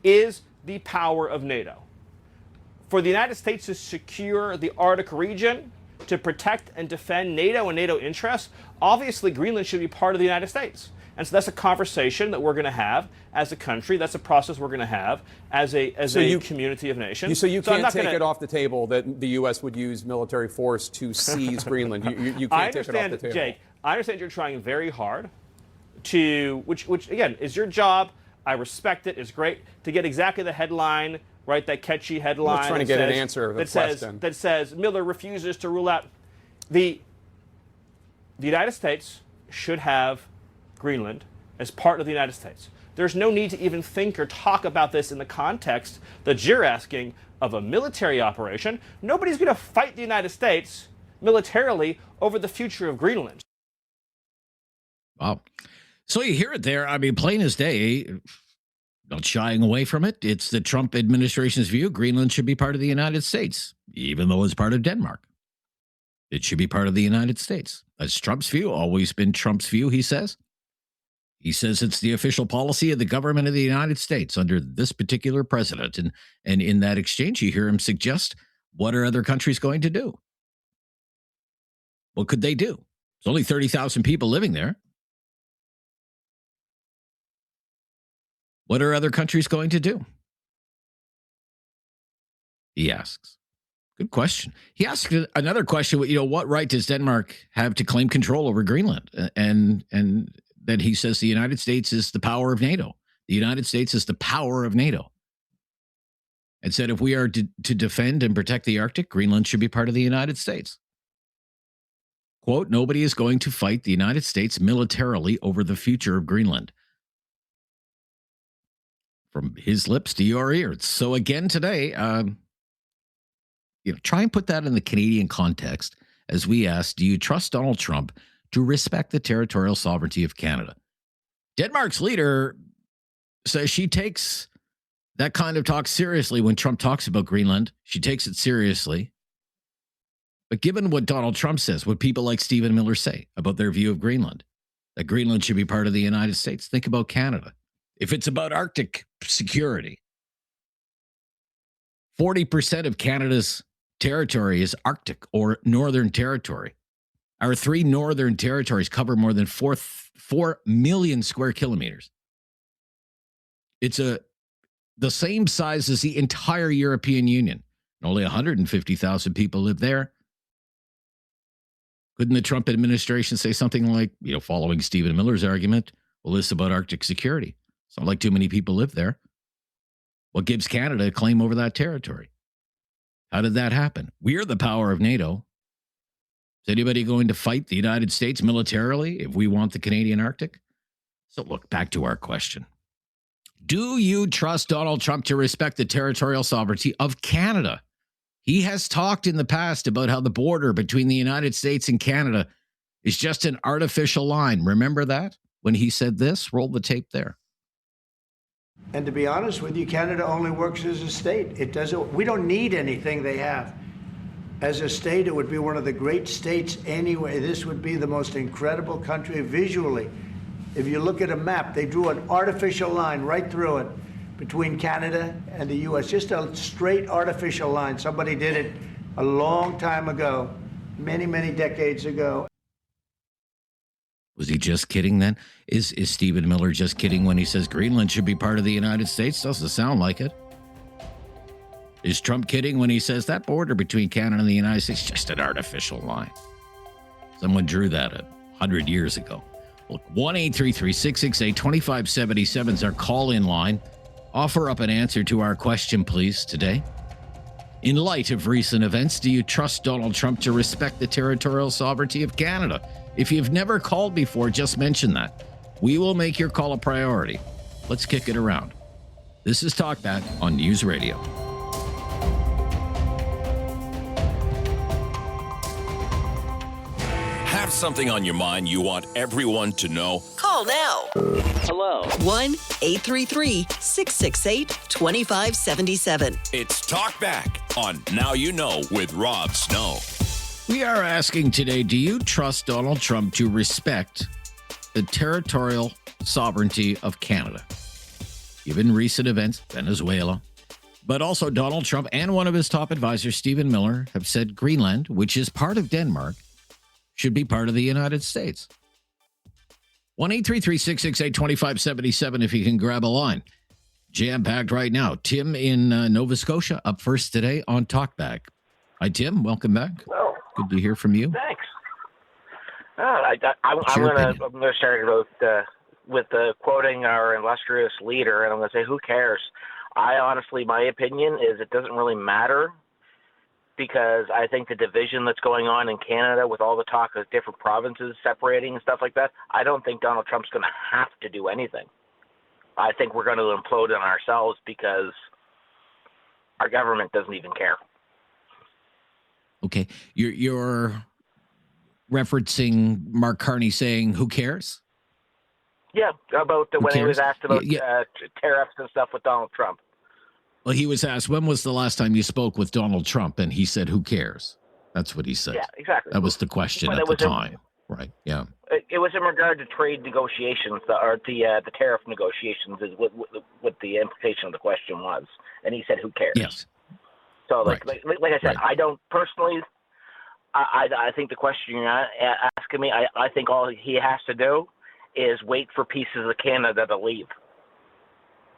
is the power of NATO. For the United States to secure the Arctic region, to protect and defend NATO and NATO interests, obviously Greenland should be part of the United States. And so that's a conversation that we're going to have as a country. That's a process we're going to have as a community of nations. So you can't take it off the table that the U.S. would use military force to seize Greenland. You can't take it off the table. Jake, I understand you're trying very hard to, which again, is your job. I respect it. It's great to get exactly the headline, right? That catchy headline. I'm trying to get an answer to the question. That says Miller refuses to rule out. The United States should have Greenland as part of the United States. There's no need to even think or talk about this in the context that you're asking of a military operation. Nobody's going to fight the United States militarily over the future of Greenland. Wow. So you hear it there. I mean, plain as day, not shying away from it. It's the Trump administration's view. Greenland should be part of the United States, even though it's part of Denmark. It should be part of the United States. That's Trump's view, always been Trump's view, he says. He says it's the official policy of the government of the United States under this particular president. And in that exchange, you hear him suggest, what are other countries going to do? What could they do? There's only 30,000 people living there. What are other countries going to do? He asks. Good question. He asked another question, what right does Denmark have to claim control over Greenland? And that he says the United States is the power of NATO. The United States is the power of NATO. And said if we are to defend and protect the Arctic, Greenland should be part of the United States. Quote, nobody is going to fight the United States militarily over the future of Greenland. From his lips to your ears. So again today, try and put that in the Canadian context as we ask, do you trust Donald Trump to respect the territorial sovereignty of Canada? Denmark's leader says she takes that kind of talk seriously when Trump talks about Greenland. She takes it seriously. But given what Donald Trump says, what people like Stephen Miller say about their view of Greenland, that Greenland should be part of the United States, think about Canada. If it's about Arctic security, 40% of Canada's territory is Arctic or Northern Territory. Our 3 northern territories cover more than 4 million square kilometers. It's the same size as the entire European Union. Only 150,000 people live there. Couldn't the Trump administration say something like, following Stephen Miller's argument, well, this is about Arctic security. It's not like too many people live there. What gives Canada a claim over that territory? How did that happen? We're the power of NATO. Is anybody going to fight the United States militarily if we want the Canadian Arctic? So look, back to our question. Do you trust Donald Trump to respect the territorial sovereignty of Canada? He has talked in the past about how the border between the United States and Canada is just an artificial line. Remember that? When he said this, roll the tape there. And to be honest with you, Canada only works as a state. It doesn't. We don't need anything they have. As a state, it would be one of the great states anyway. This would be the most incredible country visually. If you look at a map, they drew an artificial line right through it between Canada and the U.S. Just a straight artificial line. Somebody did it a long time ago, many, many decades ago. Was he just kidding then? Is Stephen Miller just kidding when he says Greenland should be part of the United States? Doesn't sound like it. Is Trump kidding when he says that border between Canada and the United States is just an artificial line? Someone drew that 100 years ago. Look, 1-833-668-2577 is our call-in line. Offer up an answer to our question, please, today. In light of recent events, do you trust Donald Trump to respect the territorial sovereignty of Canada? If you've never called before, just mention that. We will make your call a priority. Let's kick it around. This is Talkback on News Radio. Have something on your mind you want everyone to know? Call now. Hello. 1-833-668-2577. It's Talkback on Now You Know with Rob Snow. We are asking today, do you trust Donald Trump to respect the territorial sovereignty of Canada? Given recent events, Venezuela, but also Donald Trump and one of his top advisors, Stephen Miller, have said Greenland, which is part of Denmark, should be part of the United States. 1-833-668-2577 if you can grab a line. Jam-packed right now. Tim in Nova Scotia up first today on Talkback. Hi, Tim. Welcome back. Oh, good to hear from you. Thanks. I'm going to start with quoting our illustrious leader, and I'm going to say, who cares? My opinion is it doesn't really matter, because I think the division that's going on in Canada with all the talk of different provinces separating and stuff like that, I don't think Donald Trump's going to have to do anything. I think we're going to implode on ourselves because our government doesn't even care. Okay. You're referencing Mark Carney saying, who cares? Yeah, about when he was asked about tariffs and stuff with Donald Trump. Well, he was asked, when was the last time you spoke with Donald Trump? And he said, who cares? That's what he said. Yeah, exactly. That was the question at the time. Right, yeah. It was in regard to trade negotiations, or the tariff negotiations is what the implication of the question was. And he said, who cares? Yes. So, like I said, I don't personally, I think the question you're asking me, I think all he has to do is wait for pieces of Canada to leave.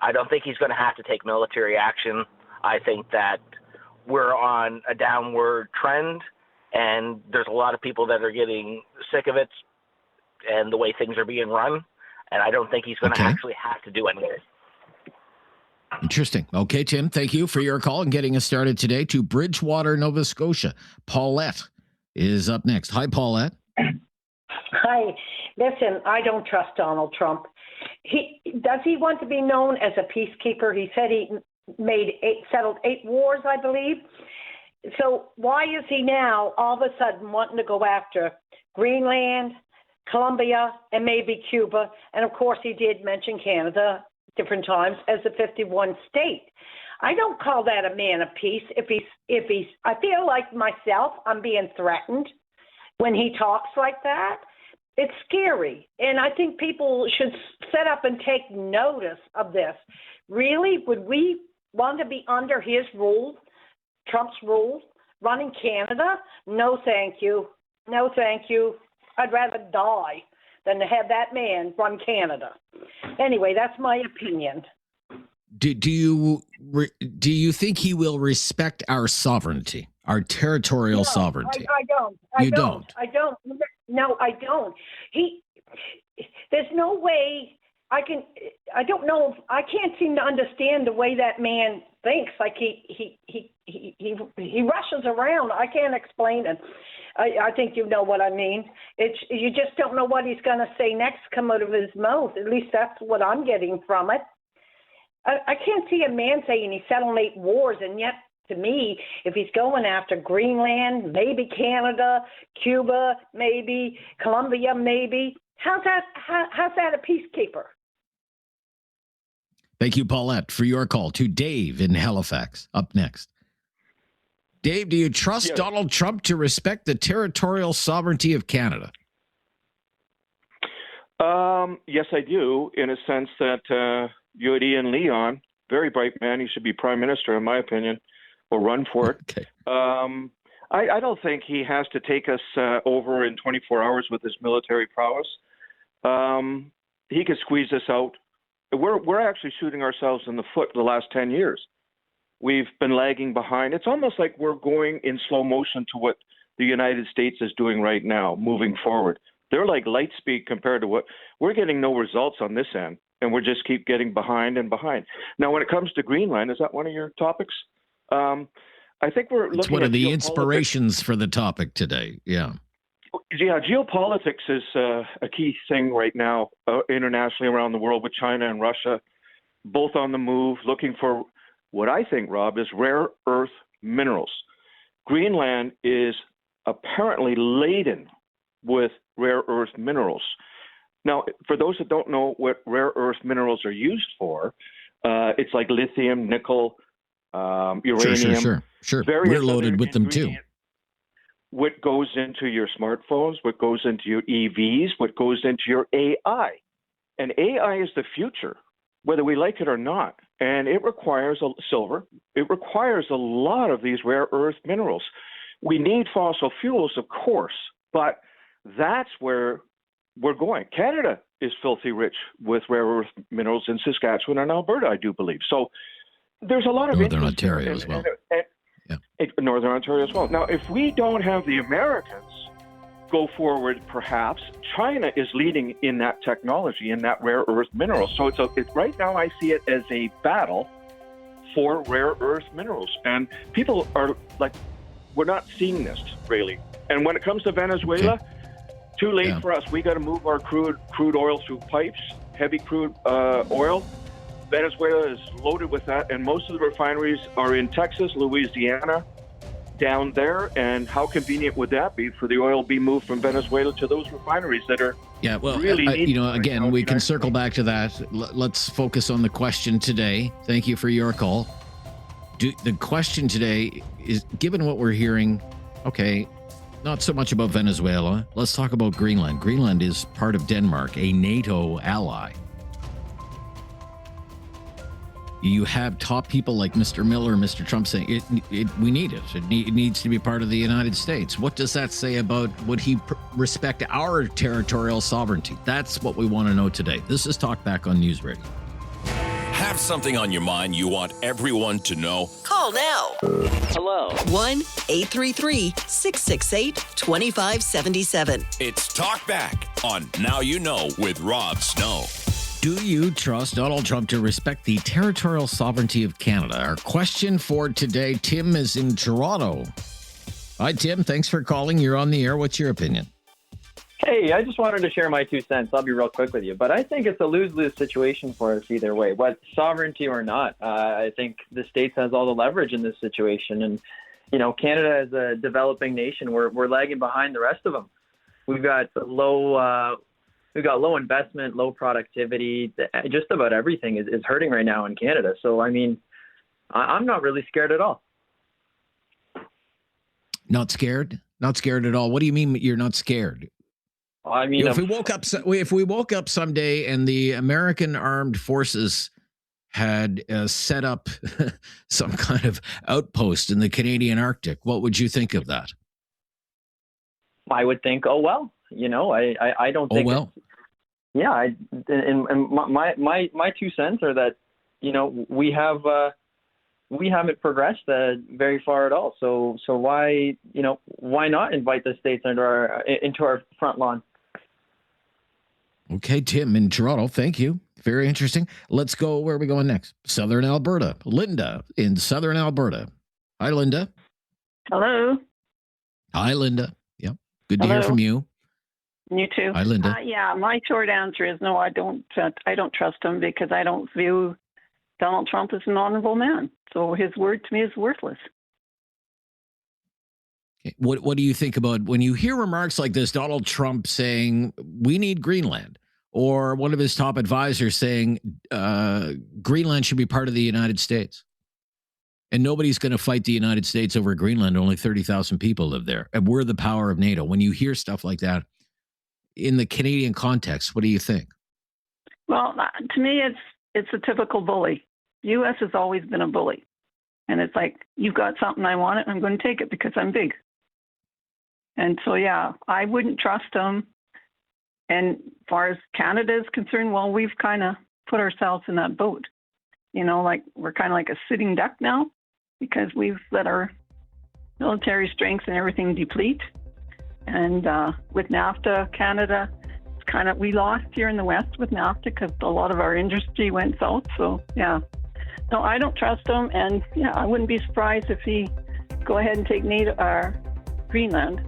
I don't think he's going to have to take military action. I think that we're on a downward trend, and there's a lot of people that are getting sick of it and the way things are being run, and I don't think he's going to actually have to do anything. Interesting. Okay, Tim, thank you for your call and getting us started today to Bridgewater, Nova Scotia. Paulette is up next. Hi, Paulette. Hi. Listen, I don't trust Donald Trump. Does he want to be known as a peacekeeper? He said he settled 8 wars, I believe. So why is he now all of a sudden wanting to go after Greenland, Colombia, and maybe Cuba? And of course, he did mention Canada different times as a 51 state. I don't call that a man of peace. If he's, I feel like myself, I'm being threatened when he talks like that. It's scary, and I think people should set up and take notice of this. Really, would we want to be under his rule, Trump's rule, running Canada? No, thank you. No, thank you. I'd rather die than to have that man run Canada. Anyway, that's my opinion. Do you think he will respect our sovereignty, our territorial sovereignty? I don't. No, I don't. There's no way I don't know. I can't seem to understand the way that man thinks. Like he rushes around. I can't explain it. I think you know what I mean. You just don't know what he's going to say next come out of his mouth. At least that's what I'm getting from it. I can't see a man saying he settled 8 wars, and yet, to me, if he's going after Greenland, maybe Canada, Cuba, maybe Colombia, maybe, how's that a peacekeeper? Thank you, Paulette, for your call. To Dave in Halifax, up next. Dave, do you trust Donald Trump to respect the territorial sovereignty of Canada? Yes, I do, in a sense that you had Ian Leon, very bright man. He should be prime minister, in my opinion, or run for it. Okay. I don't think he has to take us over in 24 hours with his military prowess. He could squeeze us out. We're actually shooting ourselves in the foot the last 10 years. We've been lagging behind. It's almost like we're going in slow motion to what the United States is doing right now, moving forward. They're like light speed compared to what we're getting. No results on this end, and we're just keep getting behind and behind. Now, when it comes to Greenland, is that one of your topics? I think we're looking It's one at of the inspirations for the topic today. Yeah. Yeah, geopolitics is a key thing right now internationally around the world, with China and Russia both on the move, looking for what I think, Rob, is rare earth minerals. Greenland is apparently laden with rare earth minerals. Now, for those that don't know what rare earth minerals are used for, it's like lithium, nickel, uranium. Sure. We're loaded with them too. What goes into your smartphones, what goes into your EVs, what goes into your AI. And AI is the future, whether we like it or not. And it requires silver. It requires a lot of these rare earth minerals. We need fossil fuels, of course, but that's where we're going. Canada is filthy rich with rare earth minerals in Saskatchewan and Alberta, I do believe. So there's a lot of Northern Ontario as well. Northern Ontario as well. Now, if we don't have the Americans go forward, perhaps China is leading in that technology, in that rare earth mineral. So it's right now I see it as a battle for rare earth minerals. And people are like, we're not seeing this really. And when it comes to Venezuela, too late for us. We got to move our crude oil through pipes, heavy crude oil. Venezuela is loaded with that, and most of the refineries are in Texas, Louisiana, down there. And how convenient would that be for the oil be moved from Venezuela to those refineries that are really again, we can circle back to that. Let's focus on the question today. Thank you for your call. The question today is, given what we're hearing, not so much about Venezuela. Let's talk about Greenland. Greenland is part of Denmark, a NATO ally. You have top people like Mr. Miller, Mr. Trump saying we need it. It needs to be part of the United States. What does that say about would he respect our territorial sovereignty? That's what we want to know today. This is Talkback on News Radio. Have something on your mind you want everyone to know? Call now. Hello. 1-833-668-2577. It's Talkback on Now You Know with Rob Snow. Do you trust Donald Trump to respect the territorial sovereignty of Canada? Our question for today, Tim is in Toronto. Hi, Tim. Thanks for calling. You're on the air. What's your opinion? Hey, I just wanted to share my 2 cents. I'll be real quick with you. But I think it's a lose-lose situation for us either way, what sovereignty or not. I think the States has all the leverage in this situation. And, Canada as a developing nation, we're lagging behind the rest of them. We've got low investment, low productivity. Just about everything is hurting right now in Canada. So, I'm not really scared at all. Not scared? Not scared at all. What do you mean you're not scared? If we woke up someday and the American armed forces had set up some kind of outpost in the Canadian Arctic, what would you think of that? I would think, I don't think. Oh, well. And my 2 cents are that, we haven't progressed very far at all. So why not invite the States into our front lawn? Okay, Tim in Toronto. Thank you. Very interesting. Let's go. Where are we going next? Southern Alberta. Linda in Southern Alberta. Hi, Linda. Hello. Hi, Linda. Yep. Good to hear from you. You too. Hi, Linda. My short answer is no. I don't trust him because I don't view Donald Trump as an honorable man. So his word to me is worthless. Okay. What do you think about when you hear remarks like this? Donald Trump saying we need Greenland, or one of his top advisors saying Greenland should be part of the United States, and nobody's going to fight the United States over Greenland. Only 30,000 people live there, and we're the power of NATO. When you hear stuff like that in the Canadian context, what do you think? Well, to me, it's a typical bully. The U.S. has always been a bully. And it's like, you've got something, I want it, I'm going to take it because I'm big. And so, I wouldn't trust him. And as far as Canada is concerned, well, we've kind of put ourselves in that boat. We're kind of like a sitting duck now because we've let our military strength and everything deplete. And with NAFTA, Canada, we lost here in the West with NAFTA because a lot of our industry went south. So, no, I don't trust him. And, I wouldn't be surprised if he go ahead and take Greenland.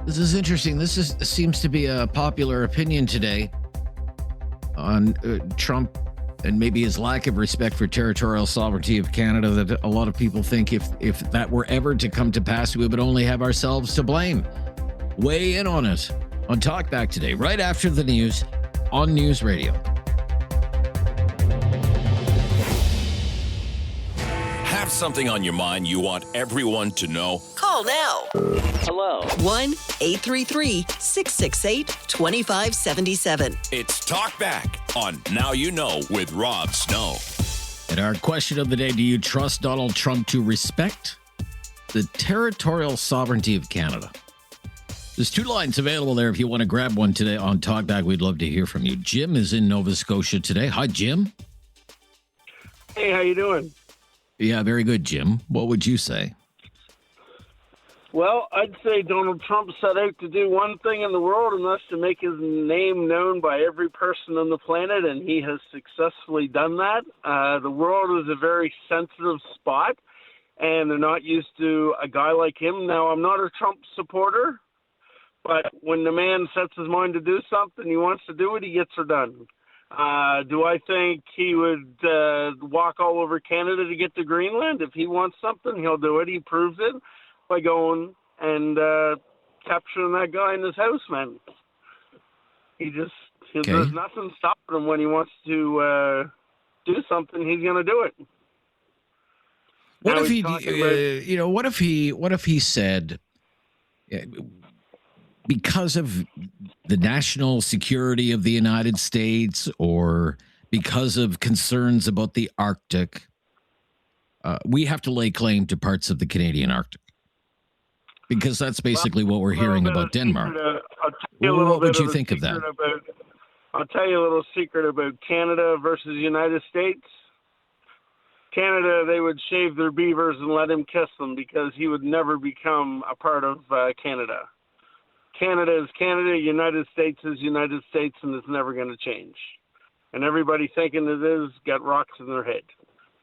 This is interesting. This seems to be a popular opinion today on Trump and maybe his lack of respect for territorial sovereignty of Canada, that a lot of people think if that were ever to come to pass, we would only have ourselves to blame. Weigh in on it on Talkback today, right after the news on News Radio. Have something on your mind you want everyone to know? Call now. Hello. 1-833-668-2577. It's Talkback on Now You Know with Rob Snow. And our question of the day, do you trust Donald Trump to respect the territorial sovereignty of Canada? There's 2 lines available there if you want to grab one today on Talkback. We'd love to hear from you. Jim is in Nova Scotia today. Hi, Jim. Hey, how you doing? Yeah, very good, Jim. What would you say? Well, I'd say Donald Trump set out to do one thing in the world, and that's to make his name known by every person on the planet, and he has successfully done that. The world is a very sensitive spot, and they're not used to a guy like him. Now, I'm not a Trump supporter, but when the man sets his mind to do something, he wants to do it, he gets it done. Do I think he would walk all over Canada to get to Greenland? If he wants something, he'll do it. He proves it by going and capturing that guy in his house, man. There's nothing stopping him when he wants to do something. He's going to do it. What if what if he said, because of the national security of the United States or because of concerns about the Arctic, we have to lay claim to parts of the Canadian Arctic? Because that's basically what we're hearing about Denmark. What would you think of that? I'll tell you a little secret about Canada versus United States. Canada, they would shave their beavers and let him kiss them because he would never become a part of Canada. Canada is Canada, United States is United States, and it's never going to change. And everybody thinking it is got rocks in their head.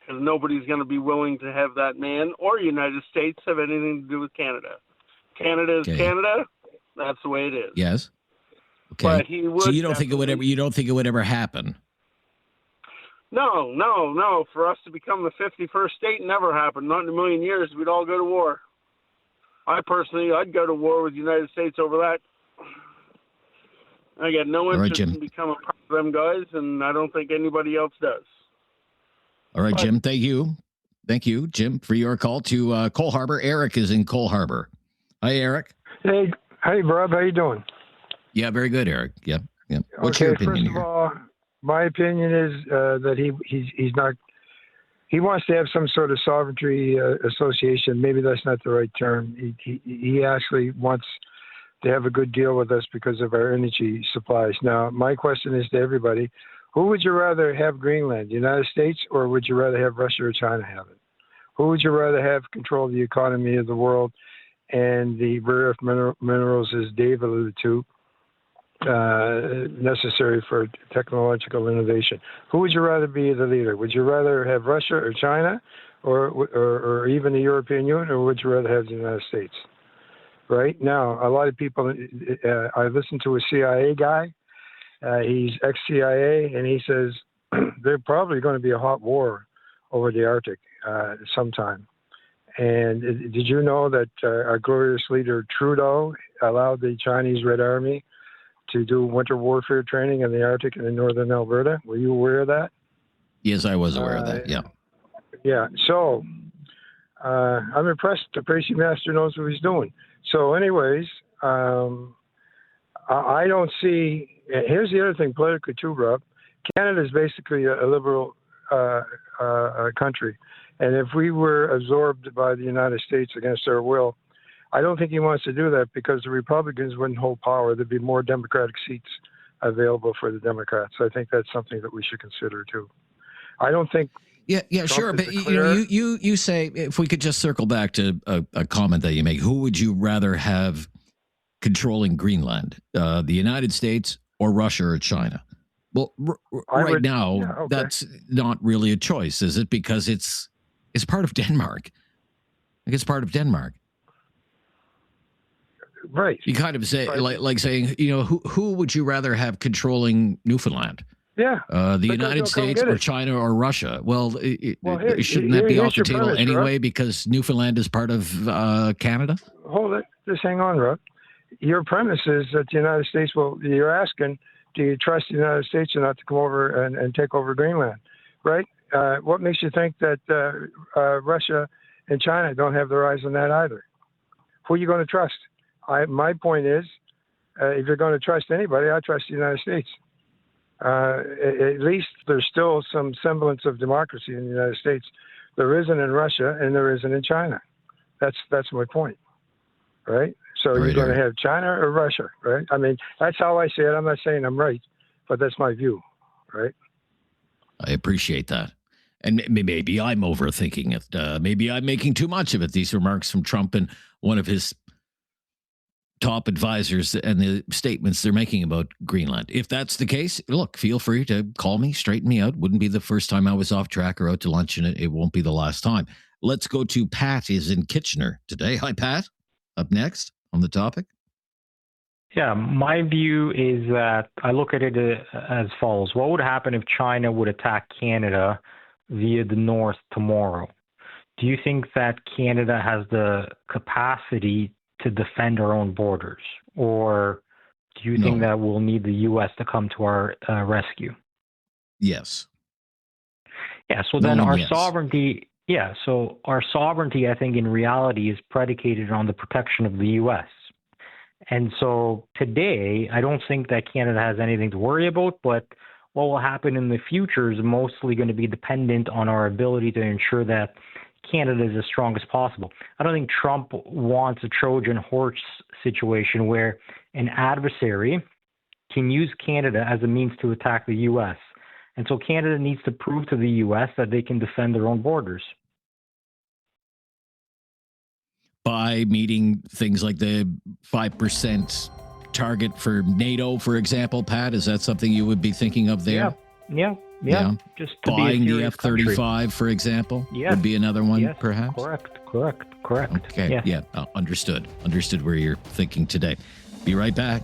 Because nobody's going to be willing to have that man or United States have anything to do with Canada. Canada is Canada. That's the way it is. Yes. Okay. But he would so you don't think it would ever happen? No. For us to become the 51st state, never happened. Not in a million years. We'd all go to war. I'd go to war with the United States over that. I got no interest in becoming part of them guys, and I don't think anybody else does. All right, Jim. Thank you. Thank you, Jim, for your call to Cole Harbour. Eric is in Cole Harbour. Hi, Eric. Hey, Rob. How you doing? Yeah, very good, Eric. Yeah. What's your opinion first of all, my opinion is that he's not. He wants to have some sort of sovereignty association. Maybe that's not the right term. He actually wants to have a good deal with us because of our energy supplies. Now, my question is to everybody: who would you rather have Greenland, the United States, or would you rather have Russia or China have it? Who would you rather have control of the economy of the world and the rare earth minerals, as Dave alluded to, necessary for technological innovation? Who would you rather be the leader? Would you rather have Russia or China or even the European Union, or would you rather have the United States? Right now, a lot of people, I listened to a CIA guy, he's ex-CIA, and he says there's probably going to be a hot war over the Arctic sometime. And did you know that our glorious leader Trudeau allowed the Chinese Red Army to do winter warfare training in the Arctic and in northern Alberta? Were you aware of that? Yes, I was aware of that, yeah. Yeah, so I'm impressed the Tracy Master knows what he's doing. So anyways, I don't see, here's the other thing politically too, Rob. Canada is basically a liberal country. And if we were absorbed by the United States against our will, I don't think he wants to do that because the Republicans wouldn't hold power. There'd be more Democratic seats available for the Democrats. I think that's something that we should consider too. I don't think. Yeah, sure. But you say, if we could just circle back to a comment that you make, who would you rather have controlling Greenland, the United States or Russia or China? Well, right now, that's not really a choice, is it? Because it's part of Denmark. Like it's part of Denmark. Right. You kind of say, like saying, who would you rather have controlling Newfoundland? Yeah. The United States or China or Russia? Well, shouldn't that be off the table premise, anyway Rob? because Newfoundland is part of Canada? Hold it. Just hang on, Rob. Your premise is that the United States you're asking, do you trust the United States or not to come over and take over Greenland, right? What makes you think that Russia and China don't have their eyes on that either? Who are you going to trust? My point is, if you're going to trust anybody, I trust the United States. At least there's still some semblance of democracy in the United States. There isn't in Russia and there isn't in China. That's my point, right? So you're going to have China or Russia, right? I mean, that's how I see it. I'm not saying I'm right, but that's my view, right? I appreciate that. And maybe I'm overthinking it. Maybe I'm making too much of it. These remarks from Trump and one of his top advisors and the statements they're making about Greenland. If that's the case, look, feel free to call me, straighten me out. Wouldn't be the first time I was off track or out to lunch, and it won't be the last time. Let's go to Pat is in Kitchener today. Hi, Pat. Up next on the topic. Yeah, my view is that I look at it as follows. What would happen if China would attack Canada via the north tomorrow? Do you think that Canada has the capacity to defend our own borders? Or do you think that we'll need the U.S. to come to our rescue? Yes. Yeah, so then our sovereignty, our sovereignty, I think, in reality is predicated on the protection of the U.S. And so today, I don't think that Canada has anything to worry about, but what will happen in the future is mostly going to be dependent on our ability to ensure that Canada is as strong as possible. I don't think Trump wants a Trojan horse situation where an adversary can use Canada as a means to attack the U.S. And so Canada needs to prove to the U.S. that they can defend their own borders. By meeting things like the 5% target for NATO, for example, Pat, is that something you would be thinking of there? Yeah. Just to buying be the F-35, country. For example, would be another one, perhaps? Correct. Okay, yeah. Understood where you're thinking today. Be right back.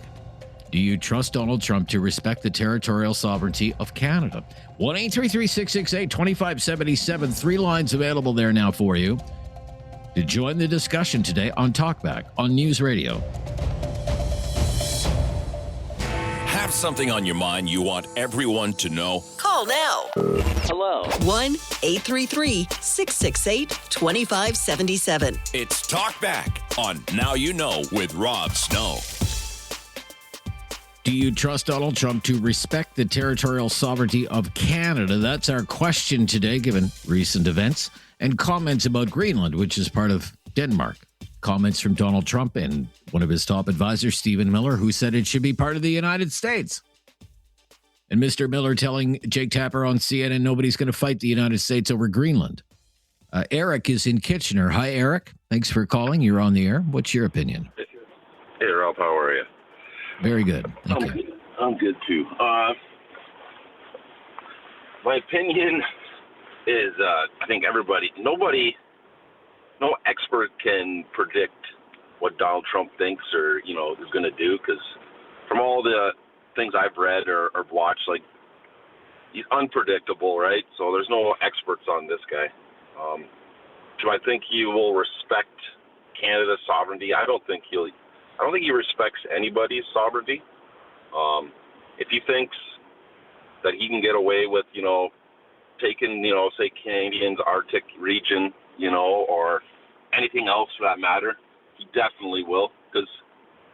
Do you trust Donald Trump to respect the territorial sovereignty of Canada? 1-833-668-2577. 3 lines available there now for you to join the discussion today on Talkback on News Radio. Have something on your mind you want everyone to know? Call now. Hello. 1-833-668-2577. It's Talkback on Now You Know with Rob Snow. Do you trust Donald Trump to respect the territorial sovereignty of Canada? That's our question today, given recent events and comments about Greenland, which is part of Denmark. Comments from Donald Trump and one of his top advisors, Stephen Miller, who said it should be part of the United States. And Mr. Miller telling Jake Tapper on CNN nobody's going to fight the United States over Greenland. Eric is in Kitchener. Hi, Eric. Thanks for calling. You're on the air. What's your opinion? Hey, Rob. How are you? Very good. Thank you. I'm good, too. My opinion is I think no expert can predict what Donald Trump thinks or, is going to do, because from all the things I've read or watched, like, he's unpredictable, right? So there's no experts on this guy. Do I think he will respect Canada's sovereignty? I don't think he respects anybody's sovereignty. If he thinks that he can get away with, taking, say Canadians' Arctic region, or anything else for that matter, he definitely will, because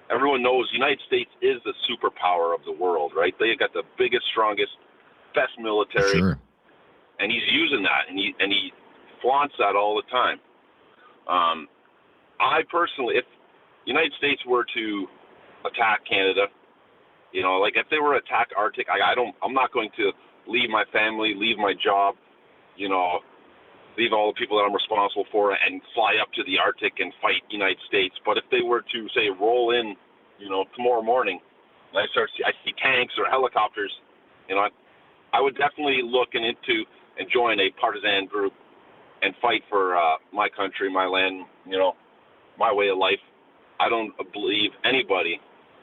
everyone knows the United States is the superpower of the world, right? They got the biggest, strongest, best military, and he's using that, and he flaunts that all the time. I personally, if the United States were to attack Canada, like if they were to attack Arctic, I'm not going to leave my family, leave my job, leave all the people that I'm responsible for and fly up to the Arctic and fight the United States. But if they were to, say, roll in, tomorrow morning, and I see tanks or helicopters, I would definitely look into and join a partisan group and fight for my country, my land, my way of life. I don't believe anybody,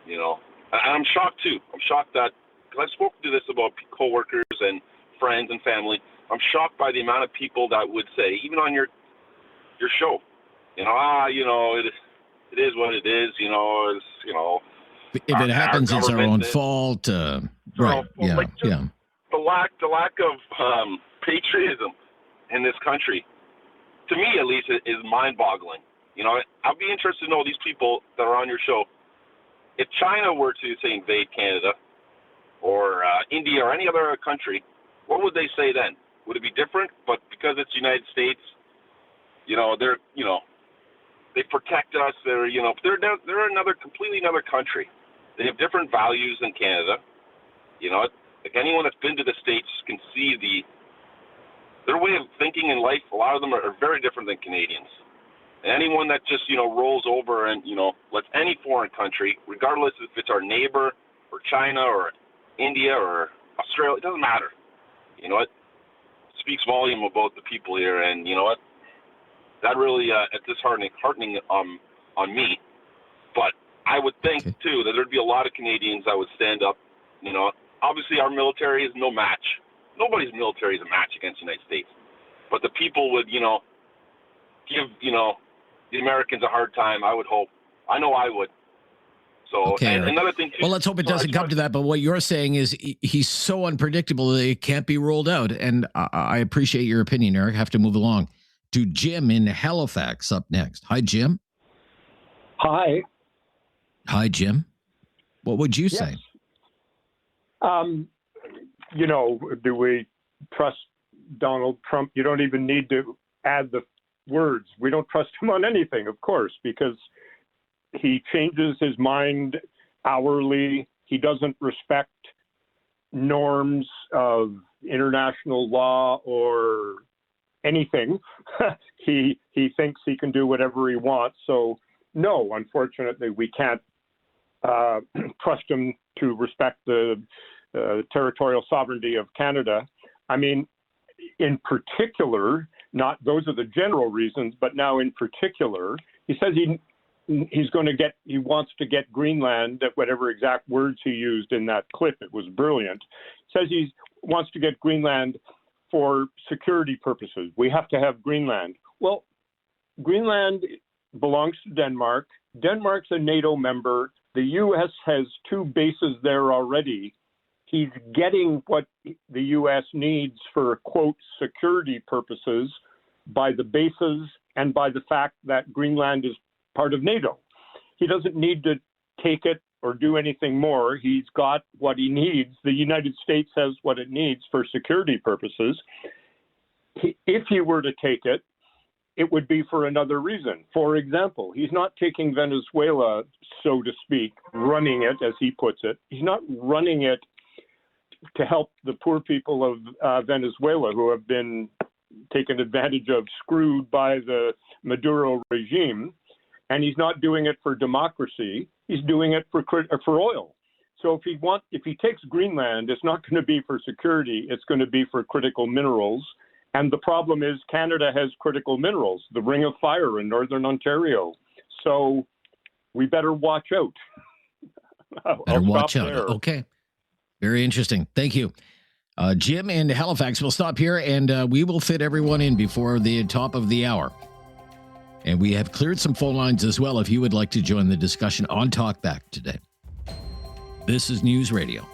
and I'm shocked too. I'm shocked that, because I've spoken to this about coworkers and friends and family. I'm shocked by the amount of people that would say, even on your show, it is what it is. If it happens, it's our own fault. Right? Yeah. The lack of patriotism in this country, to me at least, is mind-boggling. I'd be interested to know these people that are on your show. If China were to, say, invade Canada or India or any other country, what would they say then? Would it be different? But because it's the United States, they protect us. They're completely another country. They have different values than Canada. Like anyone that's been to the States can see their way of thinking in life. A lot of them are very different than Canadians. And anyone that just, rolls over and, lets any foreign country, regardless if it's our neighbor or China or India or Australia, it doesn't matter. It speaks volume about the people here. And that really, it's disheartening on me. But I would think, too, that there'd be a lot of Canadians that would stand up. Obviously our military is no match. Nobody's military is a match against the United States. But the people would, give, the Americans a hard time, I would hope. I know I would. So, and another thing too, well, let's hope it doesn't come to that. But what you're saying is he's so unpredictable that it can't be rolled out. And I appreciate your opinion, Eric. I have to move along to Jim in Halifax up next. Hi, Jim. Hi. Hi, Jim. What would you say? Do we trust Donald Trump? You don't even need to add the words. We don't trust him on anything, of course, because he changes his mind hourly. He doesn't respect norms of international law or anything. He thinks he can do whatever he wants. So, no, unfortunately, we can't trust him to respect the territorial sovereignty of Canada. I mean, in particular, not those are the general reasons, but now in particular, he says he wants to get Greenland, at whatever exact words he used in that clip. It was brilliant. Says he wants to get Greenland for security purposes. We have to have Greenland. Well, Greenland belongs to Denmark. Denmark's a NATO member. The U.S. has 2 bases there already. He's getting what the U.S. needs for, quote, security purposes by the bases and by the fact that Greenland is part of NATO. He doesn't need to take it or do anything more. He's got what he needs. The United States has what it needs for security purposes. If he were to take it, it would be for another reason. For example, he's not taking Venezuela, so to speak, running it, as he puts it. He's not running it to help the poor people of Venezuela who have been taken advantage of, screwed by the Maduro regime. And he's not doing it for democracy. He's doing it for oil. So if he takes Greenland, it's not going to be for security. It's going to be for critical minerals. And the problem is Canada has critical minerals, the Ring of Fire in Northern Ontario. So we better watch out. Better watch out. There. Okay. Very interesting. Thank you. Jim in Halifax, we'll stop here and we will fit everyone in before the top of the hour. And we have cleared some phone lines as well if you would like to join the discussion on Talkback today. This is News Radio.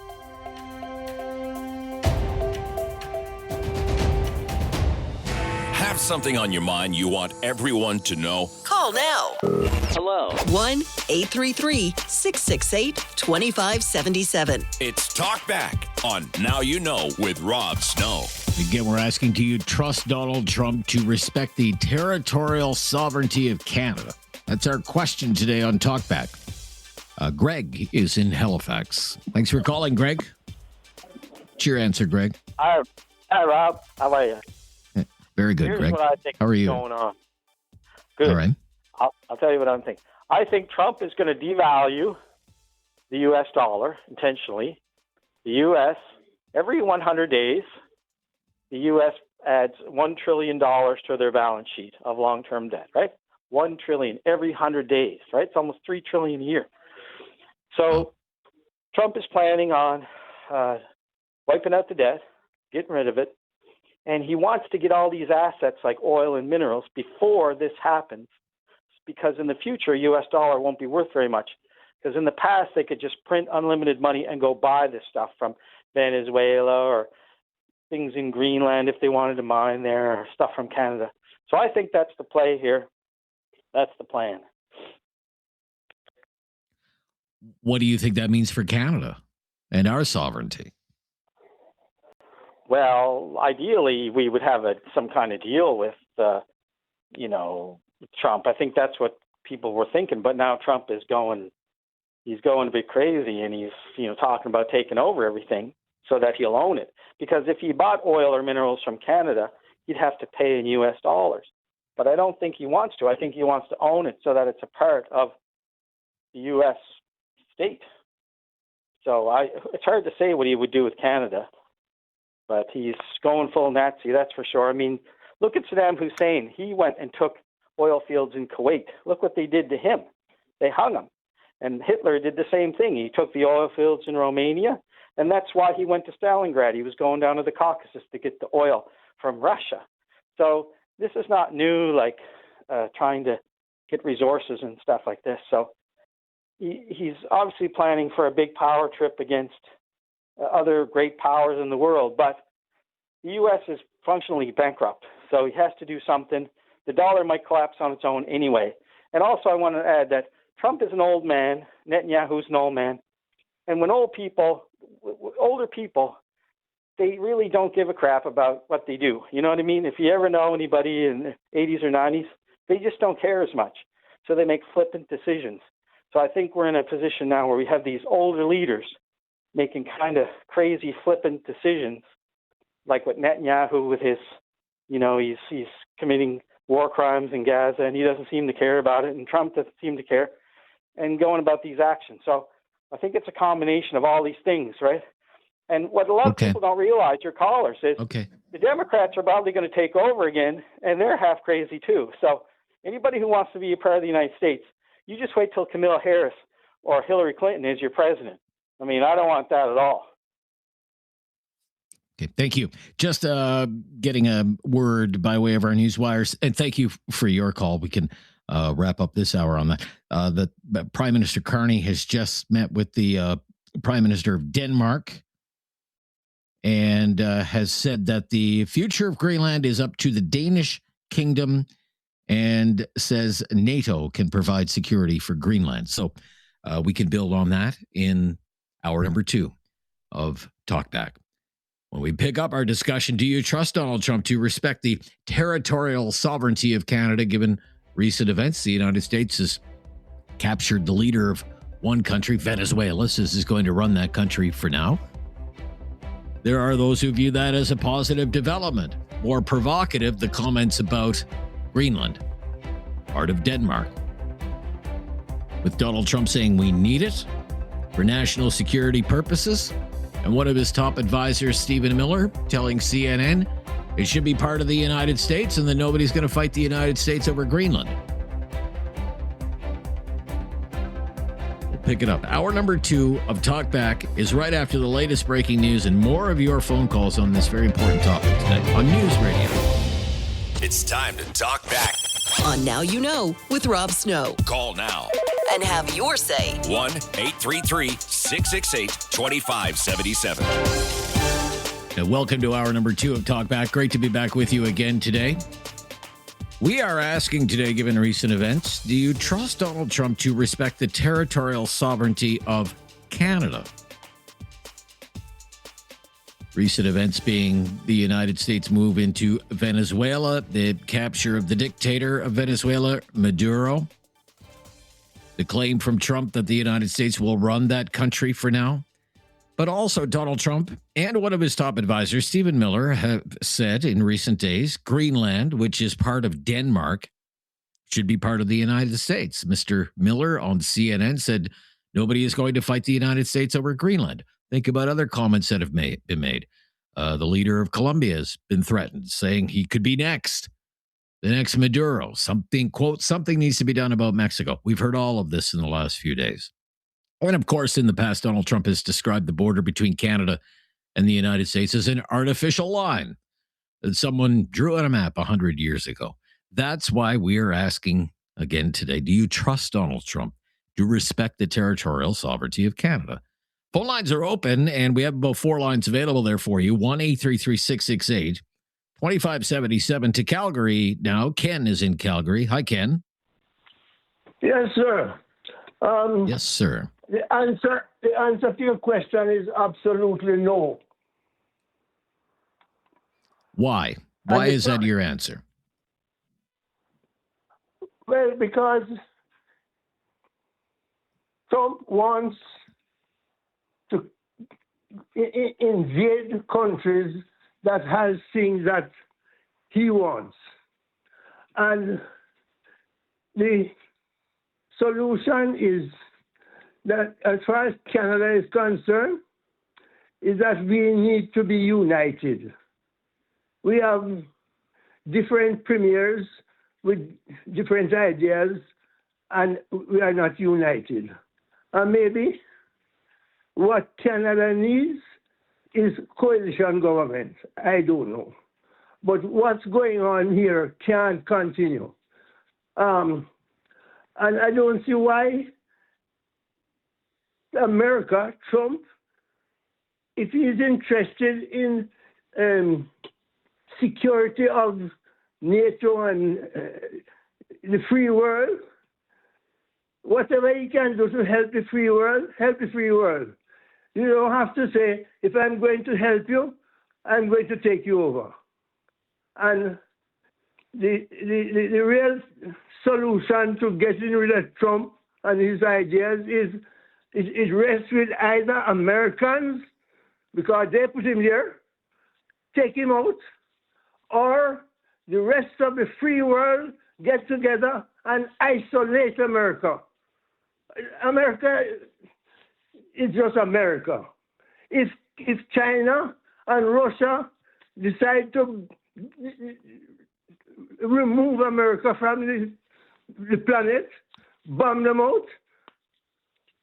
Have something on your mind you want everyone to know? Call now. Hello. 1-833-668-2577. It's Talkback on Now You Know with Rob Snow. Again, we're asking, do you trust Donald Trump to respect the territorial sovereignty of Canada? That's our question today on Talkback. Greg is in Halifax. Thanks for calling, Greg. What's your answer, Greg? Hi, Rob. How are you? Very good, Here's Greg. What I think How are you? is going on. Good. All right. I'll tell you what I'm thinking. I think Trump is going to devalue the U.S. dollar intentionally. The U.S., every 100 days, the U.S. adds $1 trillion to their balance sheet of long-term debt, right? $1 trillion every 100 days, right? It's almost $3 trillion a year. So Trump is planning on wiping out the debt, getting rid of it, and he wants to get all these assets like oil and minerals before this happens, because in the future, U.S. dollar won't be worth very much. Because in the past, they could just print unlimited money and go buy this stuff from Venezuela or things in Greenland if they wanted to mine there, or stuff from Canada. So I think that's the play here. That's the plan. What do you think that means for Canada and our sovereignty? Well, ideally, we would have some kind of deal with, Trump. I think that's what people were thinking. But now Trump is he's going a bit crazy, and he's, talking about taking over everything so that he'll own it. Because if he bought oil or minerals from Canada, he'd have to pay in U.S. dollars. But I don't think he wants to. I think he wants to own it so that it's a part of the U.S. state. So it's hard to say what he would do with Canada, but he's going full Nazi, that's for sure. I mean, look at Saddam Hussein. He went and took oil fields in Kuwait. Look what they did to him. They hung him. And Hitler did the same thing. He took the oil fields in Romania, and that's why he went to Stalingrad. He was going down to the Caucasus to get the oil from Russia. So this is not new, like trying to get resources and stuff like this. So he's obviously planning for a big power trip against other great powers in the world. But the U.S. is functionally bankrupt, so he has to do something. The dollar might collapse on its own anyway. And also I want to add that Trump is an old man. Netanyahu's an old man. And when older people, they really don't give a crap about what they do. You know what I mean? If you ever know anybody in the 80s or 90s, they just don't care as much. So they make flippant decisions. So I think we're in a position now where we have these older leaders making kind of crazy flippant decisions, like what Netanyahu with his, he's committing war crimes in Gaza, and he doesn't seem to care about it, and Trump doesn't seem to care, and going about these actions. So I think it's a combination of all these things, right? And what a lot of people don't realize, your callers, is the Democrats are probably going to take over again, and they're half crazy too. So anybody who wants to be a part of the United States, you just wait till Kamala Harris or Hillary Clinton is your president. I mean, I don't want that at all. Okay, thank you. Just getting a word by way of our news wires, and thank you for your call. We can wrap up this hour on that. The Prime Minister Carney has just met with the Prime Minister of Denmark and has said that the future of Greenland is up to the Danish kingdom, and says NATO can provide security for Greenland. So we can build on that in hour number 2 of Talkback. When we pick up our discussion, do you trust Donald Trump to respect the territorial sovereignty of Canada given recent events? The United States has captured the leader of one country, Venezuela, says is going to run that country for now. There are those who view that as a positive development. More provocative, the comments about Greenland, part of Denmark, with Donald Trump saying we need it for national security purposes, and one of his top advisors, Stephen Miller, telling CNN it should be part of the United States and that nobody's going to fight the United States over Greenland. We'll pick it up. Hour number 2 of Talkback is right after the latest breaking news and more of your phone calls on this very important topic today on News Radio. It's time to talk back. On Now You Know with Rob Snow. Call now And have your say. 1-833-668-2577. And welcome to hour number 2 of Talkback. Great to be back with you again today. We are asking today, given recent events, do you trust Donald Trump to respect the territorial sovereignty of Canada? Recent events being the United States move into Venezuela, the capture of the dictator of Venezuela, Maduro, the claim from Trump that the United States will run that country for now. But also Donald Trump and one of his top advisors, Stephen Miller, have said in recent days, Greenland, which is part of Denmark, should be part of the United States. Mr. Miller on CNN said nobody is going to fight the United States over Greenland. Think about other comments that have been made. The leader of Colombia has been threatened, saying he could be next. The next Maduro. Something, quote, something needs to be done about Mexico. We've heard all of this in the last few days. And of course, in the past, Donald Trump has described the border between Canada and the United States as an artificial line that someone drew on a map 100 years ago. That's why we are asking again today, do you trust Donald Trump to respect the territorial sovereignty of Canada? Phone lines are open, and we have about 4 lines available there for you. 1-833-668-2577 to Calgary now. Ken is in Calgary. Hi, Ken. Yes, sir. Yes, sir. The answer to your question is absolutely no. Why? Why is that your answer? Well, because Trump wants to invade countries that has things that he wants. And the solution is that, as far as Canada is concerned, is that we need to be united. We have different premiers with different ideas, and we are not united. And maybe what Canada needs is coalition government. I don't know. But what's going on here can't continue. And I don't see why America, Trump, if he's interested in security of NATO and the free world, whatever he can do to help the free world, help the free world. You don't have to say, if I'm going to help you, I'm going to take you over. And the real solution to getting rid of Trump and his ideas is rests with either Americans, because they put him there, take him out, or the rest of the free world get together and isolate America. America is just America. If China and Russia decide to remove America from the planet, bomb them out,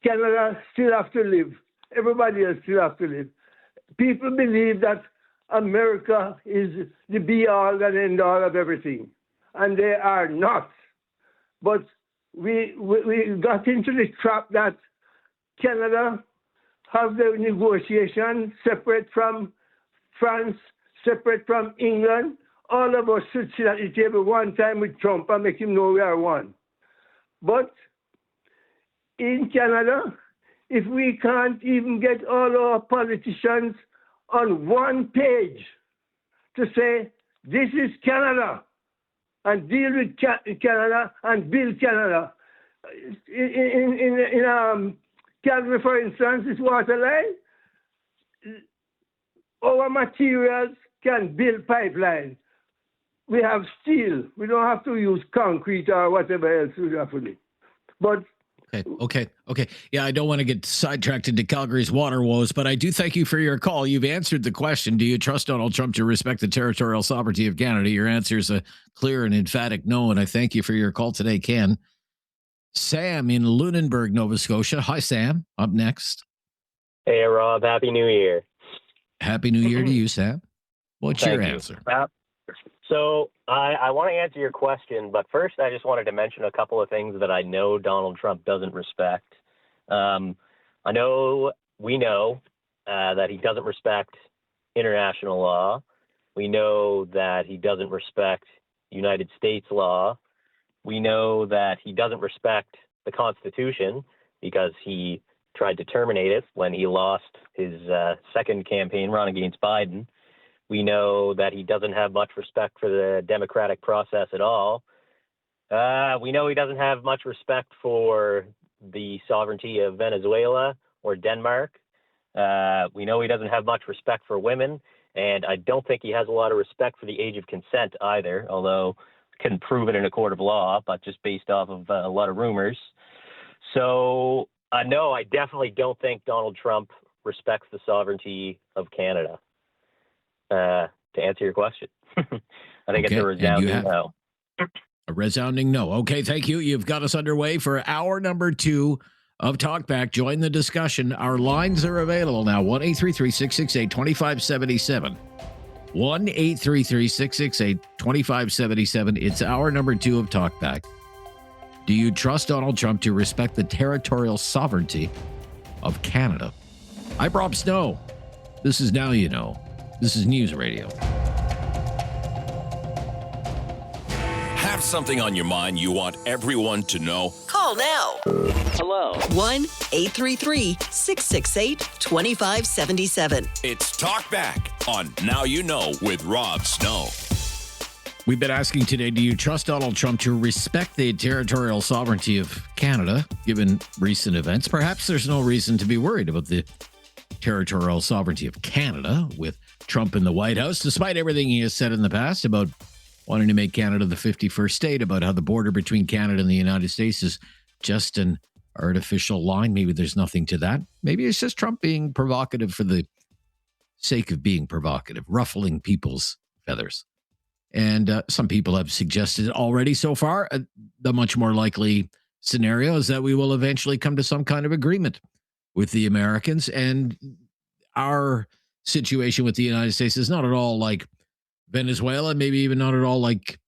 Canada still have to live. Everybody else still have to live. People believe that America is the be-all and end-all of everything, and they are not. But we got into the trap that Canada have the negotiation separate from France, separate from England. All of us should sit at the table one time with Trump and make him know we are one. But in Canada, if we can't even get all our politicians on one page to say, this is Canada, and deal with Canada and build Canada. In Calgary, for instance, this water line, our materials can build pipeline. We have steel. We don't have to use concrete or whatever else we have to do. But Okay. Yeah, I don't want to get sidetracked into Calgary's water woes, but I do thank you for your call. You've answered the question. Do you trust Donald Trump to respect the territorial sovereignty of Canada? Your answer is a clear and emphatic no, and I thank you for your call today, Ken. Sam in Lunenburg, Nova Scotia. Hi, Sam. Up next. Hey, Rob. Happy New Year. Happy New Year to you, Sam. What's your answer? So I want to answer your question, but first I just wanted to mention a couple of things that I know Donald Trump doesn't respect. We know that he doesn't respect international law. We know that he doesn't respect United States law. We know that he doesn't respect the Constitution because he tried to terminate it when he lost his second campaign run against Biden. We know that he doesn't have much respect for the democratic process at all. We know he doesn't have much respect for the sovereignty of Venezuela or Denmark. We know he doesn't have much respect for women, and I don't think he has a lot of respect for the age of consent either, although couldn't prove it in a court of law, but just based off of a lot of rumors. So, no, I definitely don't think Donald Trump respects the sovereignty of Canada. to answer your question. I think it's a resounding no. A resounding no. Okay, thank you. You've got us underway for hour number 2 of Talkback. Join the discussion. Our lines are available now. 1-833-668-2577. 1-833-668-2577. It's hour number 2 of Talkback. Do you trust Donald Trump to respect the territorial sovereignty of Canada? I'm Rob Snow. This is Now You Know. This is News Radio. Have something on your mind you want everyone to know? Call now. Hello. 1-833-668-2577. It's Talkback on Now You Know with Rob Snow. We've been asking today, do you trust Donald Trump to respect the territorial sovereignty of Canada, given recent events? Perhaps there's no reason to be worried about the territorial sovereignty of Canada with Trump in the White House, despite everything he has said in the past about wanting to make Canada the 51st state, about how the border between Canada and the United States is just an artificial line. Maybe there's nothing to that. Maybe it's just Trump being provocative for the sake of being provocative, ruffling people's feathers. And some people have suggested already so far, the much more likely scenario is that we will eventually come to some kind of agreement with the Americans. And our situation with the United States is not at all like Venezuela, maybe even not at all like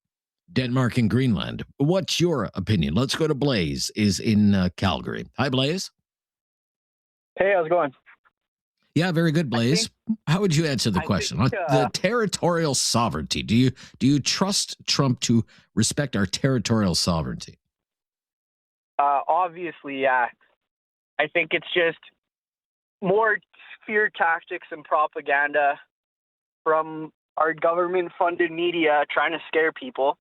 Denmark and Greenland. What's your opinion? Let's go to Blaze, is in Calgary. Hi, Blaze. Hey, how's it going? Yeah, very good, Blaze. How would you answer the question? The territorial sovereignty. Do you trust Trump to respect our territorial sovereignty? Obviously, yeah. I think it's just more fear tactics and propaganda from our government-funded media trying to scare people.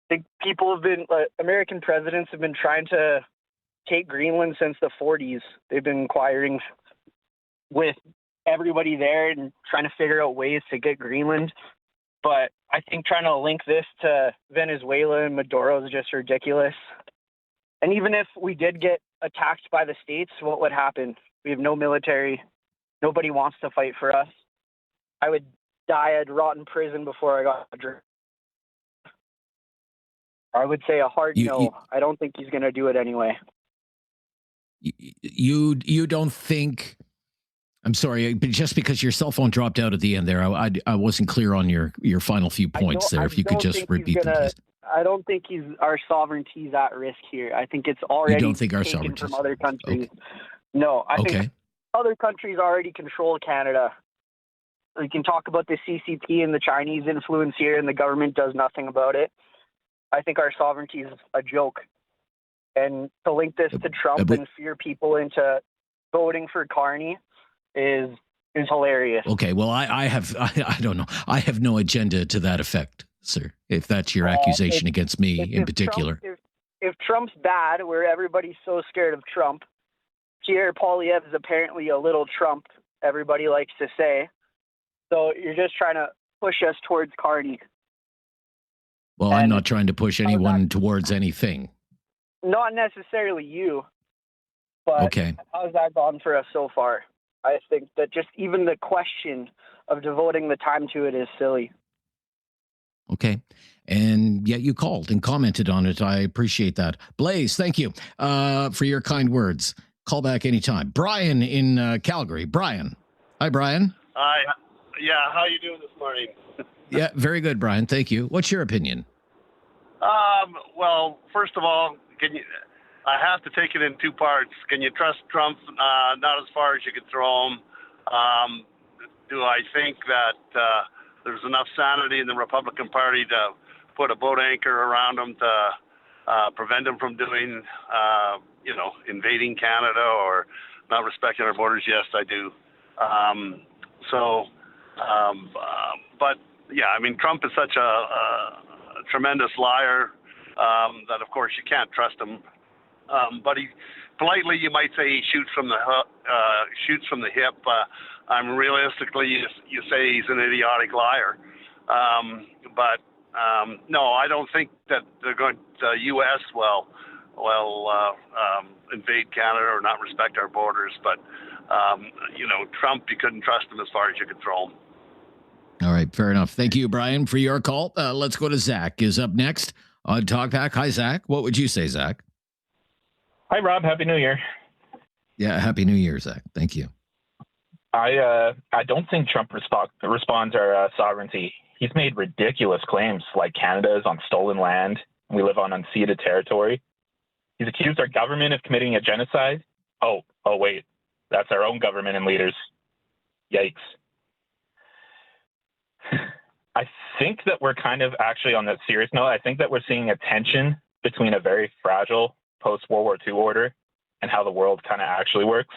I think American presidents have been trying to take Greenland since the 40s. They've been inquiring with everybody there and trying to figure out ways to get Greenland. But I think trying to link this to Venezuela and Maduro is just ridiculous. And even if we did get attacked by the States, what would happen? We have no military. Nobody wants to fight for us. I would die. I'd rot in prison before I got a drink. I would say a hard no. I don't think he's going to do it anyway. You don't think... I'm sorry, but just because your cell phone dropped out at the end there, I wasn't clear on your final few points there. If you could just repeat them, please. I don't think our sovereignty is at risk here. I think it's already taken from other countries. Okay. No, I think other countries already control Canada. We can talk about the CCP and the Chinese influence here, and the government does nothing about it. I think our sovereignty is a joke. And to link this to Trump and fear people into voting for Carney is hilarious. Okay, well, I don't know. I have no agenda to that effect, sir, if that's your accusation against me in particular. If Trump's bad, where everybody's so scared of Trump, Pierre Poilievre is apparently a little Trump, everybody likes to say. So you're just trying to push us towards Carney. Well, I'm not trying to push anyone towards anything. Not necessarily you, but how's that gone for us so far? I think that just even the question of devoting the time to it is silly. Okay. And yet you called and commented on it. I appreciate that. Blaze, thank you for your kind words. Call back anytime. Brian in Calgary. Brian. Hi, Brian. Hi. Yeah, how you doing this morning? Yeah, very good, Brian. Thank you. What's your opinion? Well, first of all, I have to take it in two parts. Can you trust Trump? Not as far as you could throw him. Do I think that there's enough sanity in the Republican Party to put a boat anchor around him to prevent him from doing, invading Canada or not respecting our borders? Yes, I do. But yeah, I mean, Trump is such a tremendous liar that, of course, you can't trust him. But he politely, you might say, he shoots from the hip. Realistically, you say he's an idiotic liar. No, I don't think that they're going. The U.S. will invade Canada or not respect our borders. But Trump, you couldn't trust him as far as you could throw him. right, fair enough. Thank you, Brian, for your call. Let's go to Zach. Is up next on Talkback. Hi, Zach. What would you say, Zach? Hi, Rob. Happy New Year. Yeah, Happy New Year, Zach. Thank you. I don't think Trump responds our sovereignty. He's made ridiculous claims like Canada is on stolen land and we live on unceded territory. He's accused our government of committing a genocide. Oh, wait. That's our own government and leaders. Yikes. I think that we're kind of actually on that serious note. I think that we're seeing a tension between a very fragile post-World War II order and how the world kind of actually works.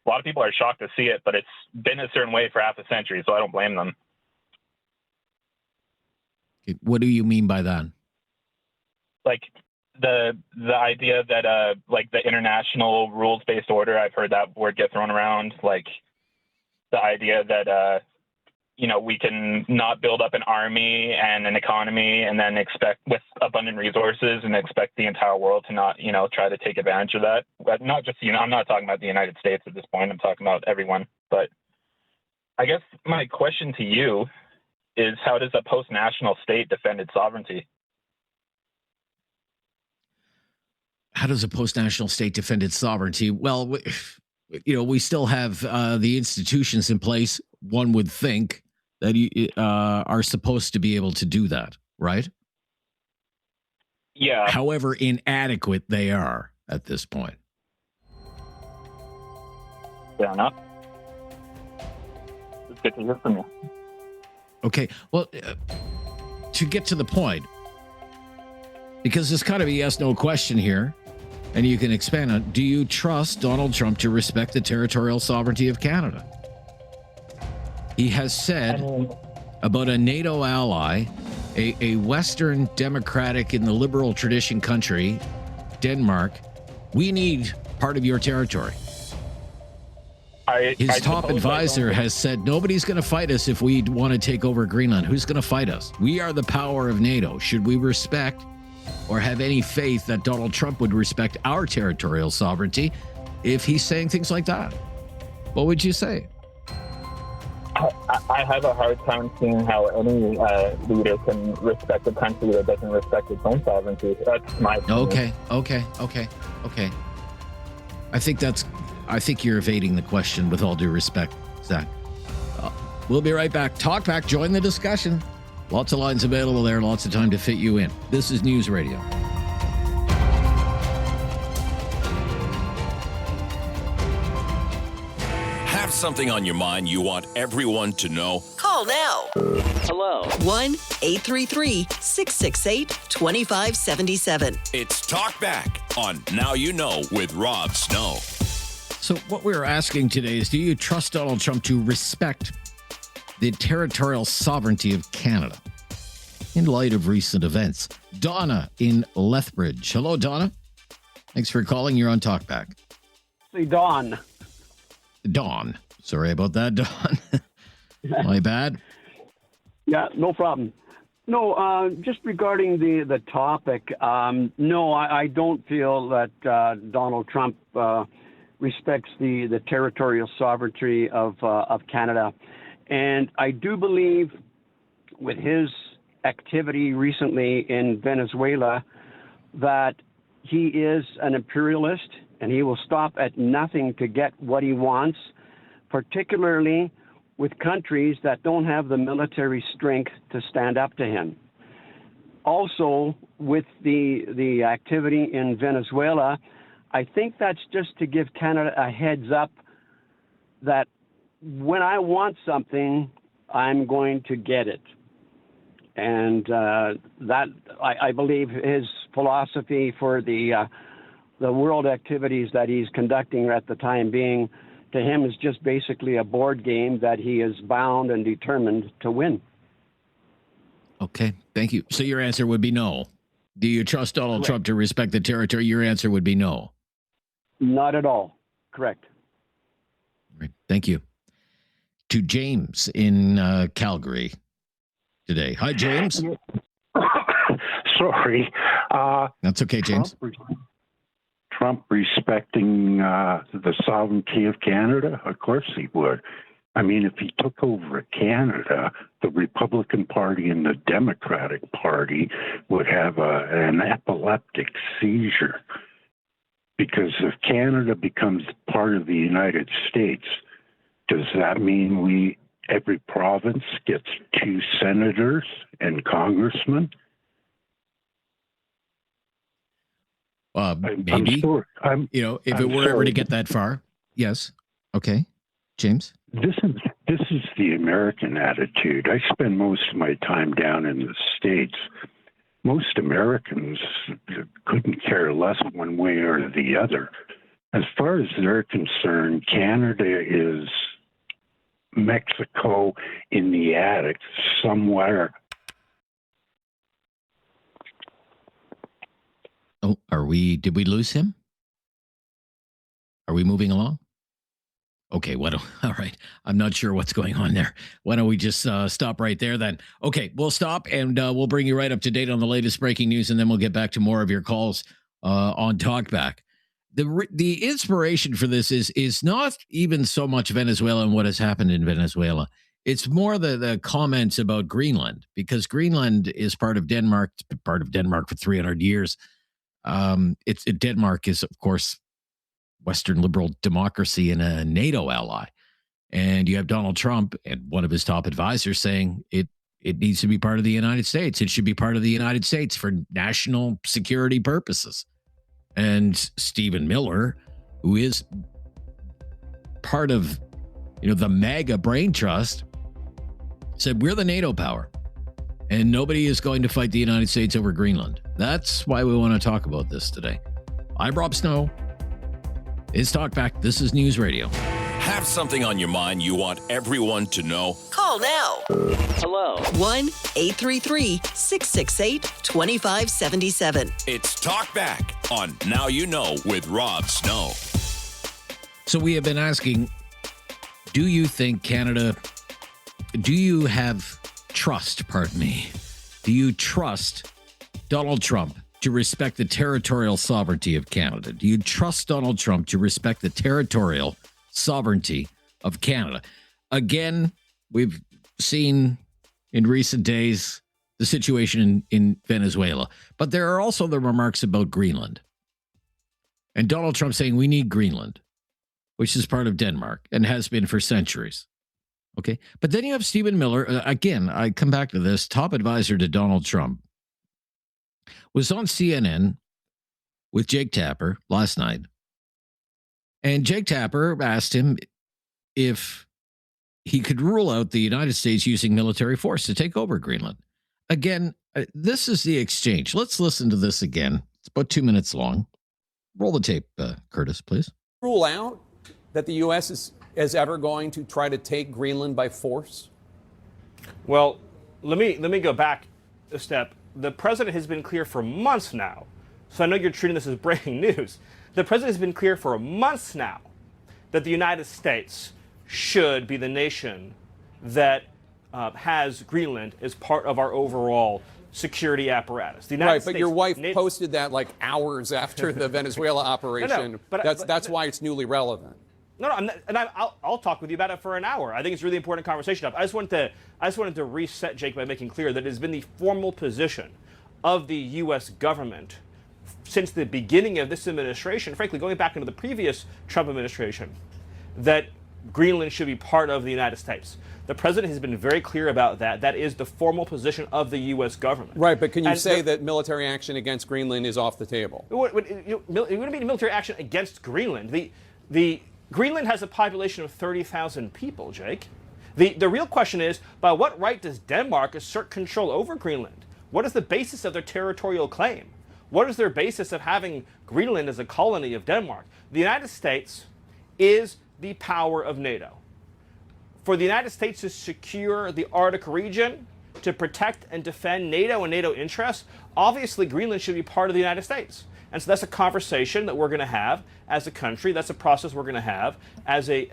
A lot of people are shocked to see it, but it's been a certain way for half a century, so I don't blame them. What do you mean by that? Like the idea that like the international rules-based order, I've heard that word get thrown around. Like the idea that we can not build up an army and an economy and then expect with abundant resources and expect the entire world to not, try to take advantage of that. But not just, I'm not talking about the United States at this point. I'm talking about everyone. But I guess my question to you is, how does a post-national state defend its sovereignty? How does a post-national state defend its sovereignty? Well, we still have the institutions in place, one would think, that are supposed to be able to do that, right? Yeah. However inadequate they are at this point. Fair enough. It's good to hear from you. Okay. Well, to get to the point, because there's kind of a yes-no question here, and you can expand on, do you trust Donald Trump to respect the territorial sovereignty of Canada? He has said about a NATO ally, a Western democratic in the liberal tradition country, Denmark, we need part of your territory. His top advisor has said, nobody's going to fight us if we want to take over Greenland. Who's going to fight us? We are the power of NATO. Should we respect or have any faith that Donald Trump would respect our territorial sovereignty if he's saying things like that? What would you say? I have a hard time seeing how any leader can respect a country that doesn't respect its own sovereignty. That's my opinion. Okay. I think you're evading the question with all due respect, Zach. We'll be right back. Talkback, join the discussion. Lots of lines available there, lots of time to fit you in. This is News Radio. Something on your mind you want everyone to know? Call now. Hello. 1-833-668-2577. It's Talkback on Now You Know with Rob Snow. So what we're asking today is, do you trust Donald Trump to respect the territorial sovereignty of Canada in light of recent events? Donna in Lethbridge. Hello, Donna. Thanks for calling. You're on Talkback. Say Dawn. Dawn. Sorry about that, Dawn. My bad. Yeah, no problem. No, just regarding the topic, no, I don't feel that Donald Trump respects the territorial sovereignty of Canada. And I do believe with his activity recently in Venezuela that he is an imperialist and he will stop at nothing to get what he wants, particularly with countries that don't have the military strength to stand up to him. Also, with the activity in Venezuela, I think that's just to give Canada a heads up that when I want something, I'm going to get it. And that I believe his philosophy for the world activities that he's conducting at the time being, to him, is just basically a board game that he is bound and determined to win. Okay, thank you. So your answer would be no. Do you trust Donald Trump to respect the territory? Your answer would be no. Not at all. Correct. Right. Thank you. To James in Calgary today. Hi, James. Sorry. That's okay, James. Trump respecting the sovereignty of Canada? Of course he would. I mean, if he took over Canada, the Republican Party and the Democratic Party would have an epileptic seizure. Because if Canada becomes part of the United States, does that mean every province gets 2 senators and congressmen? Maybe. I'm sorry. If it were ever to get that far. Yes. Okay. James? This is the American attitude. I spend most of my time down in the States. Most Americans couldn't care less one way or the other. As far as they're concerned, Canada is Mexico in the attic somewhere. Oh, did we lose him? Are we moving along? Okay, all right. I'm not sure what's going on there. Why don't we just stop right there then? Okay, we'll stop and we'll bring you right up to date on the latest breaking news, and then we'll get back to more of your calls on Talkback. The inspiration for this is not even so much Venezuela and what has happened in Venezuela. It's more the comments about Greenland, because Greenland is part of Denmark. It's been part of Denmark for 300 years. Denmark is, of course, Western liberal democracy and a NATO ally. And you have Donald Trump and one of his top advisors saying it needs to be part of the United States. It should be part of the United States for national security purposes. And Stephen Miller, who is part of the MAGA brain trust, said we're the NATO power and nobody is going to fight the United States over Greenland. That's why we want to talk about this today. I'm Rob Snow. It's Talkback. This is News Radio. Have something on your mind you want everyone to know? Call now. Hello. 1-833-668-2577. It's Talkback on Now You Know with Rob Snow. So we have been asking, do you think Canada, do you have trust, do you trust Donald Trump to respect the territorial sovereignty of Canada? Do you trust Donald Trump to respect the territorial sovereignty of Canada? Again, we've seen in recent days the situation in Venezuela, but there are also the remarks about Greenland. And Donald Trump saying we need Greenland, which is part of Denmark and has been for centuries. Okay. But then you have Stephen Miller. Again, I come back to this, top advisor to Donald Trump, was on CNN with Jake Tapper last night. And Jake Tapper asked him if he could rule out the United States using military force to take over Greenland. Again, this is the exchange. Let's listen to this again. It's about 2 minutes long. Roll the tape, Curtis, please. Rule out that the U.S. is ever going to try to take Greenland by force? Well, let me go back a step. The president has been clear for months now, so I know you're treating this as breaking news. The president has been clear for months now that the United States should be the nation that has Greenland as part of our overall security apparatus. The United Right, States but your wife posted that like hours after the Venezuela operation. That's why it's newly relevant. No, I'll talk with you about it for an hour. I think it's a really important conversation. I just wanted to reset, Jake, by making clear that it has been the formal position of the U.S. government since the beginning of this administration, frankly, going back into the previous Trump administration, that Greenland should be part of the United States. The president has been very clear about that. That is the formal position of the U.S. government. Right, but can you say that military action against Greenland is off the table? It wouldn't be military action against Greenland. The Greenland has a population of 30,000 people, Jake. The real question is, by what right does Denmark assert control over Greenland? What is the basis of their territorial claim? What is their basis of having Greenland as a colony of Denmark? The United States is the power of NATO. For the United States to secure the Arctic region, to protect and defend NATO and NATO interests, obviously Greenland should be part of the United States. And so that's a conversation that we're going to have as a country. That's a process we're going to have as a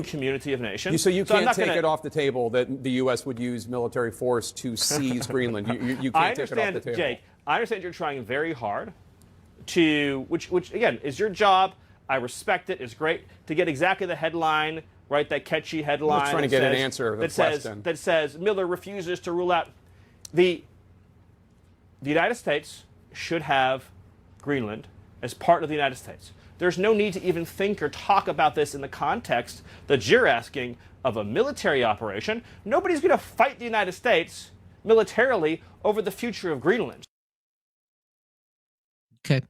community of nations. So you can't take it off the table that the U.S. would use military force to seize Greenland. You can't take it off the table. Jake, I understand you're trying very hard to, which again is your job. I respect it. It's great to get exactly the headline right? That catchy headline. I'm trying to get an answer to the question. That says Miller refuses to rule out the United States should have Greenland as part of the United States. There's no need to even think or talk about this in the context that you're asking of a military operation. Nobody's going to fight the United States militarily over the future of Greenland. Okay.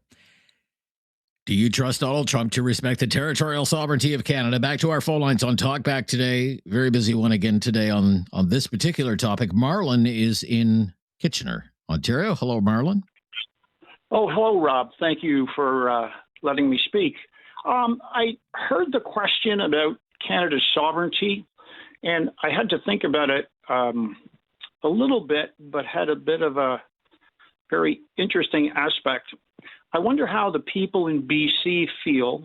Do you trust Donald Trump to respect the territorial sovereignty of Canada? Back to our phone lines on Talkback today. Very busy one again today on this particular topic. Marlon is in Kitchener, Ontario. Hello, Marlon. Oh, hello, Rob. Thank you for letting me speak. I heard the question about Canada's sovereignty, and I had to think about it a little bit, but had a bit of a very interesting aspect. I wonder how the people in BC feel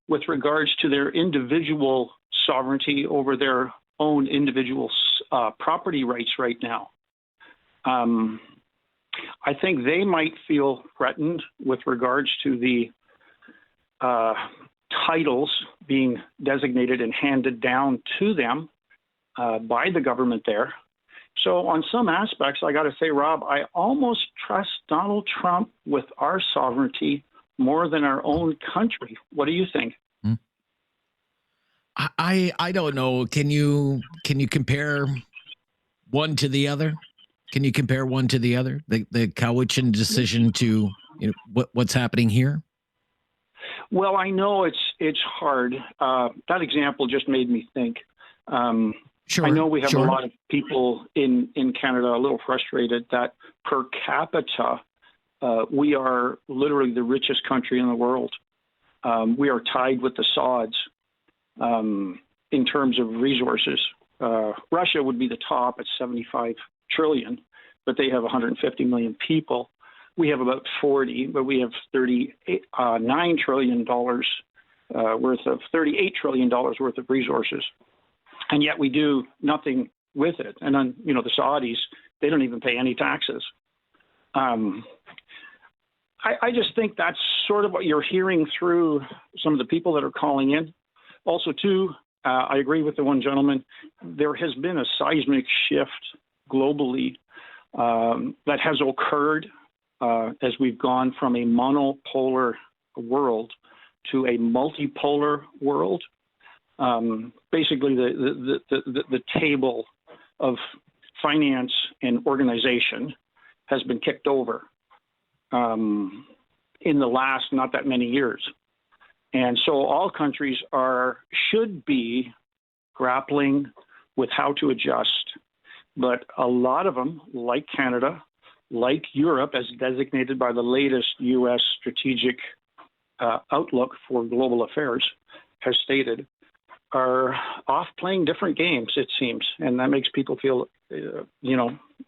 with regards to their individual sovereignty over their own individual property rights right now. I think they might feel threatened with regards to the titles being designated and handed down to them by the government there. So on some aspects, I got to say, Rob, I almost trust Donald Trump with our sovereignty more than our own country. What do you think? I don't know. Can you compare one to the other? Can you compare one to the other? The Cowichan decision to what's happening here? Well, I know it's hard. That example just made me think. Sure, I know we have a lot of people in Canada a little frustrated that per capita, we are literally the richest country in the world. We are tied with the Sods in terms of resources. Russia would be the top at 75 trillion, but they have 150 million people. We have about 40, but we have $38 trillion worth of resources. And yet we do nothing with it. And then, the Saudis, they don't even pay any taxes. I just think that's sort of what you're hearing through some of the people that are calling in. Also, too, I agree with the one gentleman. There has been a seismic shift globally that has occurred as we've gone from a monopolar world to a multipolar world. Basically, the table of finance and organization has been kicked over in the last not that many years. And so all countries should be grappling with how to adjust. But a lot of them, like Canada, like Europe, as designated by the latest U.S. strategic outlook for global affairs, has stated, are off playing different games, it seems. And that makes people feel,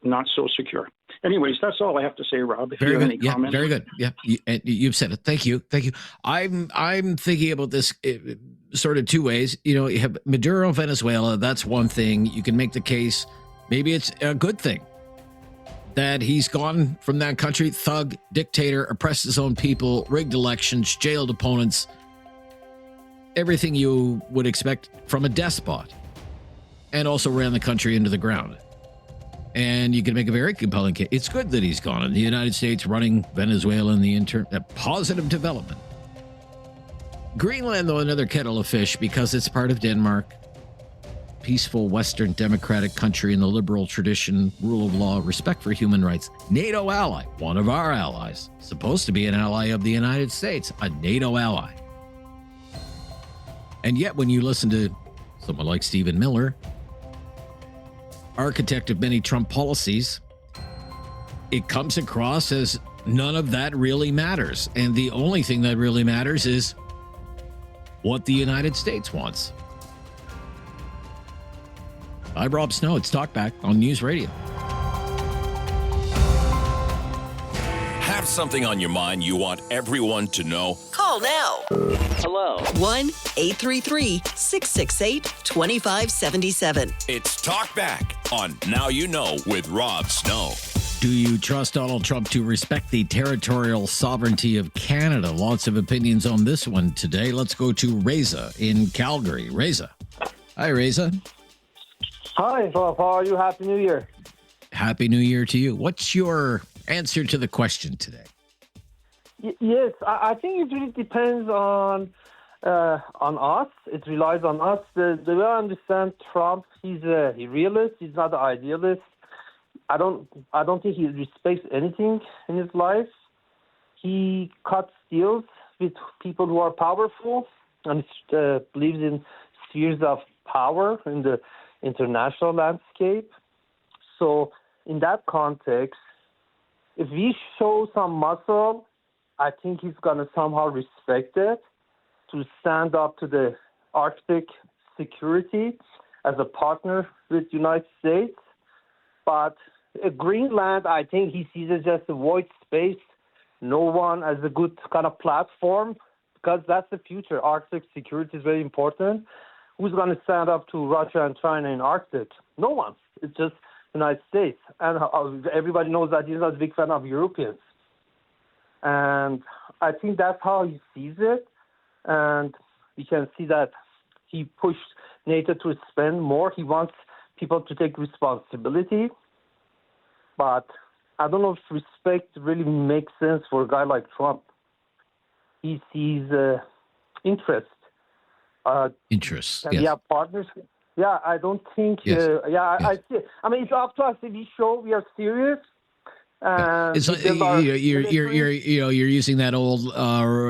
not so secure. Anyways, that's all I have to say, Rob. If you have any comments. Very good. Yeah, you've said it. Thank you. I'm thinking about this sort of two ways. You have Maduro, Venezuela. That's one thing. You can make the case. Maybe it's a good thing that he's gone from that country. Thug, dictator, oppressed his own people, rigged elections, jailed opponents. Everything you would expect from a despot, and also ran the country into the ground. And you can make a very compelling case. It's good that he's gone, and the United States running Venezuela in a positive development. Greenland, though, another kettle of fish because it's part of Denmark. Peaceful Western democratic country in the liberal tradition, rule of law, respect for human rights. NATO ally, one of our allies. Supposed to be an ally of the United States, a NATO ally. And yet when you listen to someone like Stephen Miller, architect of many Trump policies, it comes across as none of that really matters. And the only thing that really matters is what the United States wants. I'm Rob Snow. It's Talkback on News Radio. Have something on your mind you want everyone to know? Call now. Hello. 1-833-668-2577. It's Talkback on Now You Know with Rob Snow. Do you trust Donald Trump to respect the territorial sovereignty of Canada? Lots of opinions on this one today. Let's go to Reza in Calgary. Reza. Hi, Reza. Hi, Bob. How are you? Happy New Year. Happy New Year to you. What's your answer to the question today? Yes, I think it really depends on us. It relies on us. The way I understand Trump, he's a realist. He's not an idealist. I don't think he respects anything in his life. He cuts deals with people who are powerful and believes in spheres of power in the international landscape. So in that context, if we show some muscle, I think he's going to somehow respect it to stand up to the Arctic security as a partner with the United States. But Greenland, I think he sees it just a void space, no one as a good kind of platform, because that's the future. Arctic security is very important. Who's going to stand up to Russia and China in Arctic? No one. It's just the United States. And everybody knows that he's not a big fan of Europeans. And I think that's how he sees it. And we can see that he pushed NATO to spend more. He wants people to take responsibility. But I don't know if respect really makes sense for a guy like Trump. He sees interest. Interest, yes. yes. Partners. Yeah, I don't think. Yes. I see. I mean, it's up to us if we show we are serious. It's like, you're using that old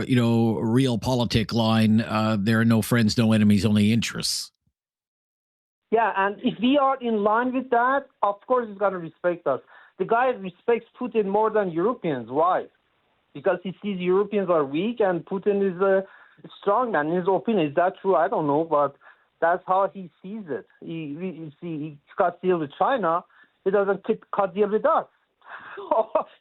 realpolitik line. There are no friends, no enemies, only interests. Yeah, and if we are in line with that, of course he's going to respect us. The guy respects Putin more than Europeans. Why? Because he sees Europeans are weak and Putin is a strong man. In his opinion, is that true? I don't know, but that's how he sees it. He cut deal with China. He doesn't cut deal with us.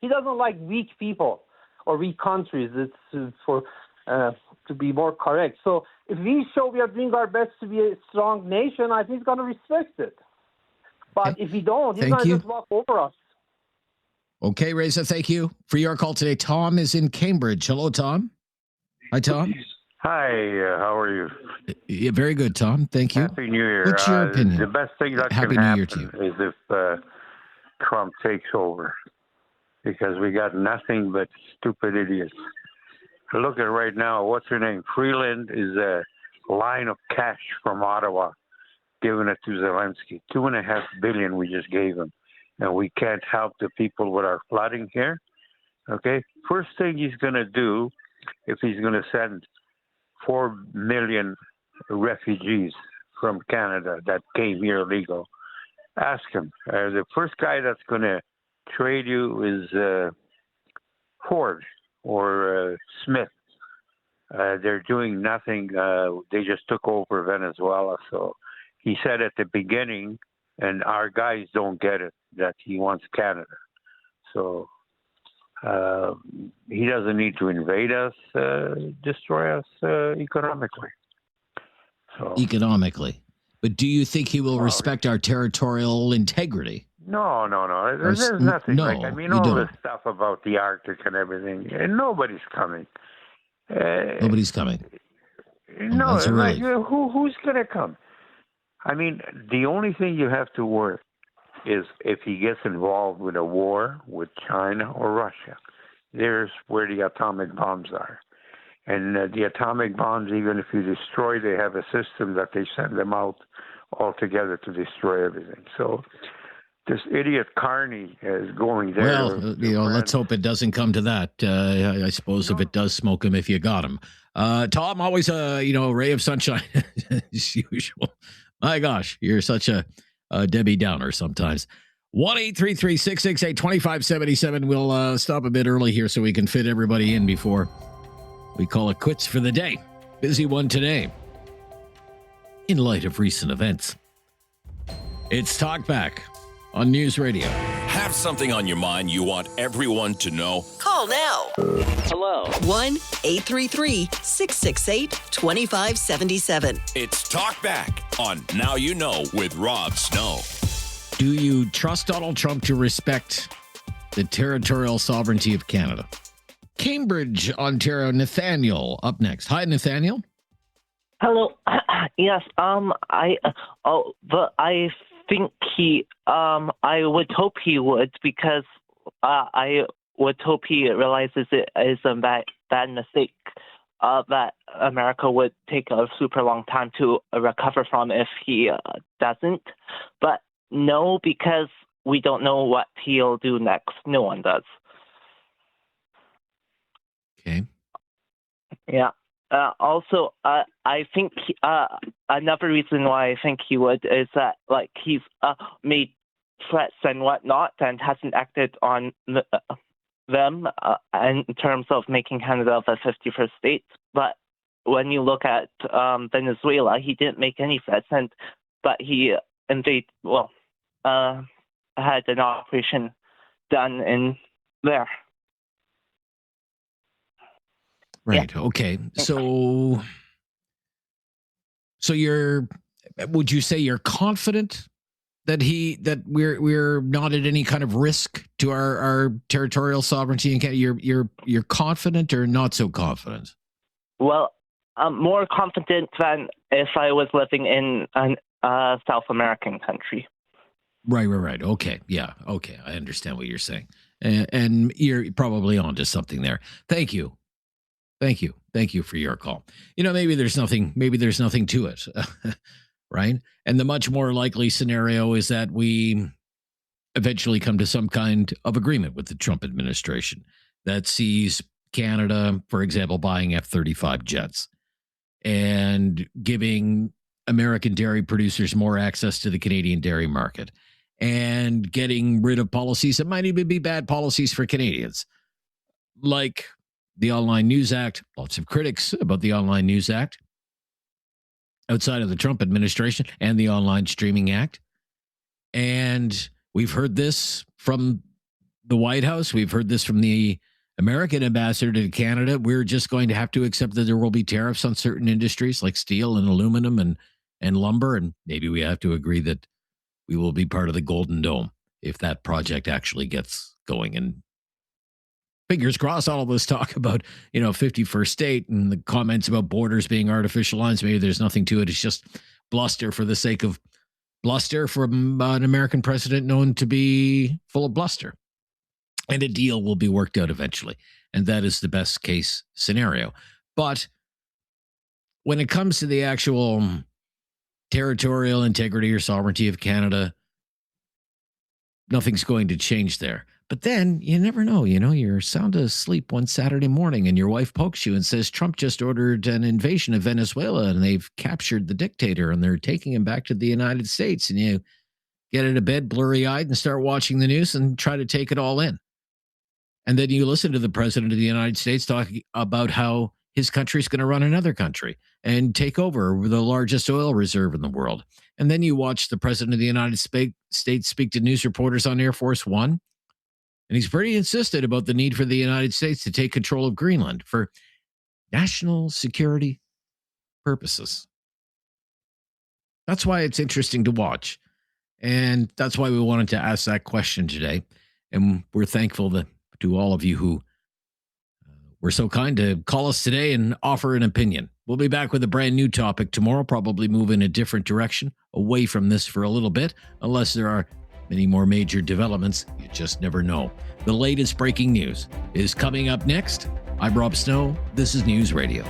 He doesn't like weak people or weak countries. It's for to be more correct. So if we show we are doing our best to be a strong nation, I think he's going to respect it. But if we don't, he's going to just walk over us. Okay, Reza, thank you for your call today. Tom is in Cambridge. Hello, Tom. Hi, Tom. Hi, how are you? Yeah, very good, Tom. Thank you. Happy New Year. What's your opinion? The best thing that Happy can New Year to happen you. is if Trump takes over, because we got nothing but stupid idiots. Look at right now, what's her name? Freeland is a line of cash from Ottawa, giving it to Zelensky. $2.5 billion we just gave him, and we can't help the people with our flooding here. Okay, first thing he's going to do, if he's going to send 4 million refugees from Canada that came here illegal, ask him. The first guy that's going to trade you is Ford or Smith. They're doing nothing. They just took over Venezuela. So he said at the beginning, and our guys don't get it, that he wants Canada. So he doesn't need to invade us, destroy us economically. So, economically. But do you think he will respect our territorial integrity? No. There's nothing. No, like, I mean, you all don't. this stuff about the Arctic and everything, and nobody's coming. Nobody's coming. No, that's a like, relief. who's going to come? I mean, the only thing you have to worry is if he gets involved with a war with China or Russia. There's where the atomic bombs are. And the atomic bombs, even if you destroy, they have a system that they send them out altogether to destroy everything. So this idiot Carney is going there. Well, let's hope it doesn't come to that. I suppose if it does, smoke him if you got him. Tom, always a ray of sunshine as usual. My gosh, you're such a Debbie Downer sometimes. 1-833-668-2577. We'll stop a bit early here so we can fit everybody in before we call it quits for the day. Busy one today. In light of recent events, it's Talkback on News Radio. Have something on your mind you want everyone to know? Call now. Hello. 1-833-668-2577. It's Talkback on Now You Know with Rob Snow. Do you trust Donald Trump to respect the territorial sovereignty of Canada? Cambridge, Ontario. Nathaniel up next. Hi, Nathaniel. Hello. Yes. I think he. I would hope he would, because I would hope he realizes it is a bad mistake that America would take a super long time to recover from if he doesn't. But no, because we don't know what he'll do next. No one does. Okay. Yeah. Also, I think another reason why I think he would is that, like, he's made threats and whatnot and hasn't acted on them in terms of making Canada the 51st state. But when you look at Venezuela, he didn't make any threats, but he had an operation done in there. Right. Yeah. Okay. So would you say you're confident that we're not at any kind of risk to our territorial sovereignty? And you're confident or not so confident? Well, I'm more confident than if I was living in a South American country. Right. Okay. Yeah. Okay. I understand what you're saying. And you're probably onto something there. Thank you for your call. Maybe there's nothing to it, right? And the much more likely scenario is that we eventually come to some kind of agreement with the Trump administration that sees Canada, for example, buying F-35 jets and giving American dairy producers more access to the Canadian dairy market and getting rid of policies that might even be bad policies for Canadians, like the Online News Act. Lots of critics about the Online News Act outside of the Trump administration, and the Online Streaming Act. And we've heard this from the White House. We've heard this from the American ambassador to Canada. We're just going to have to accept that there will be tariffs on certain industries like steel and aluminum and lumber. And maybe we have to agree that we will be part of the Golden Dome if that project actually gets going. And fingers crossed, all of this talk about, 51st state and the comments about borders being artificial lines, maybe there's nothing to it. It's just bluster for the sake of bluster from an American president known to be full of bluster. And a deal will be worked out eventually. And that is the best case scenario. But when it comes to the actual territorial integrity or sovereignty of Canada, nothing's going to change there. But then you never know, you're sound asleep one Saturday morning and your wife pokes you and says, Trump just ordered an invasion of Venezuela and they've captured the dictator and they're taking him back to the United States. And you get into bed blurry-eyed and start watching the news and try to take it all in. And then you listen to the president of the United States talking about how his country's going to run another country and take over the largest oil reserve in the world. And then you watch the president of the United States speak to news reporters on Air Force One. And he's pretty insistent about the need for the United States to take control of Greenland for national security purposes. That's why it's interesting to watch. And that's why we wanted to ask that question today. And we're thankful to all of you who were so kind to call us today and offer an opinion. We'll be back with a brand new topic tomorrow, probably move in a different direction, away from this for a little bit, unless there are many more major developments. You just never know. The latest breaking news is coming up next. I'm Rob Snow. This is News Radio.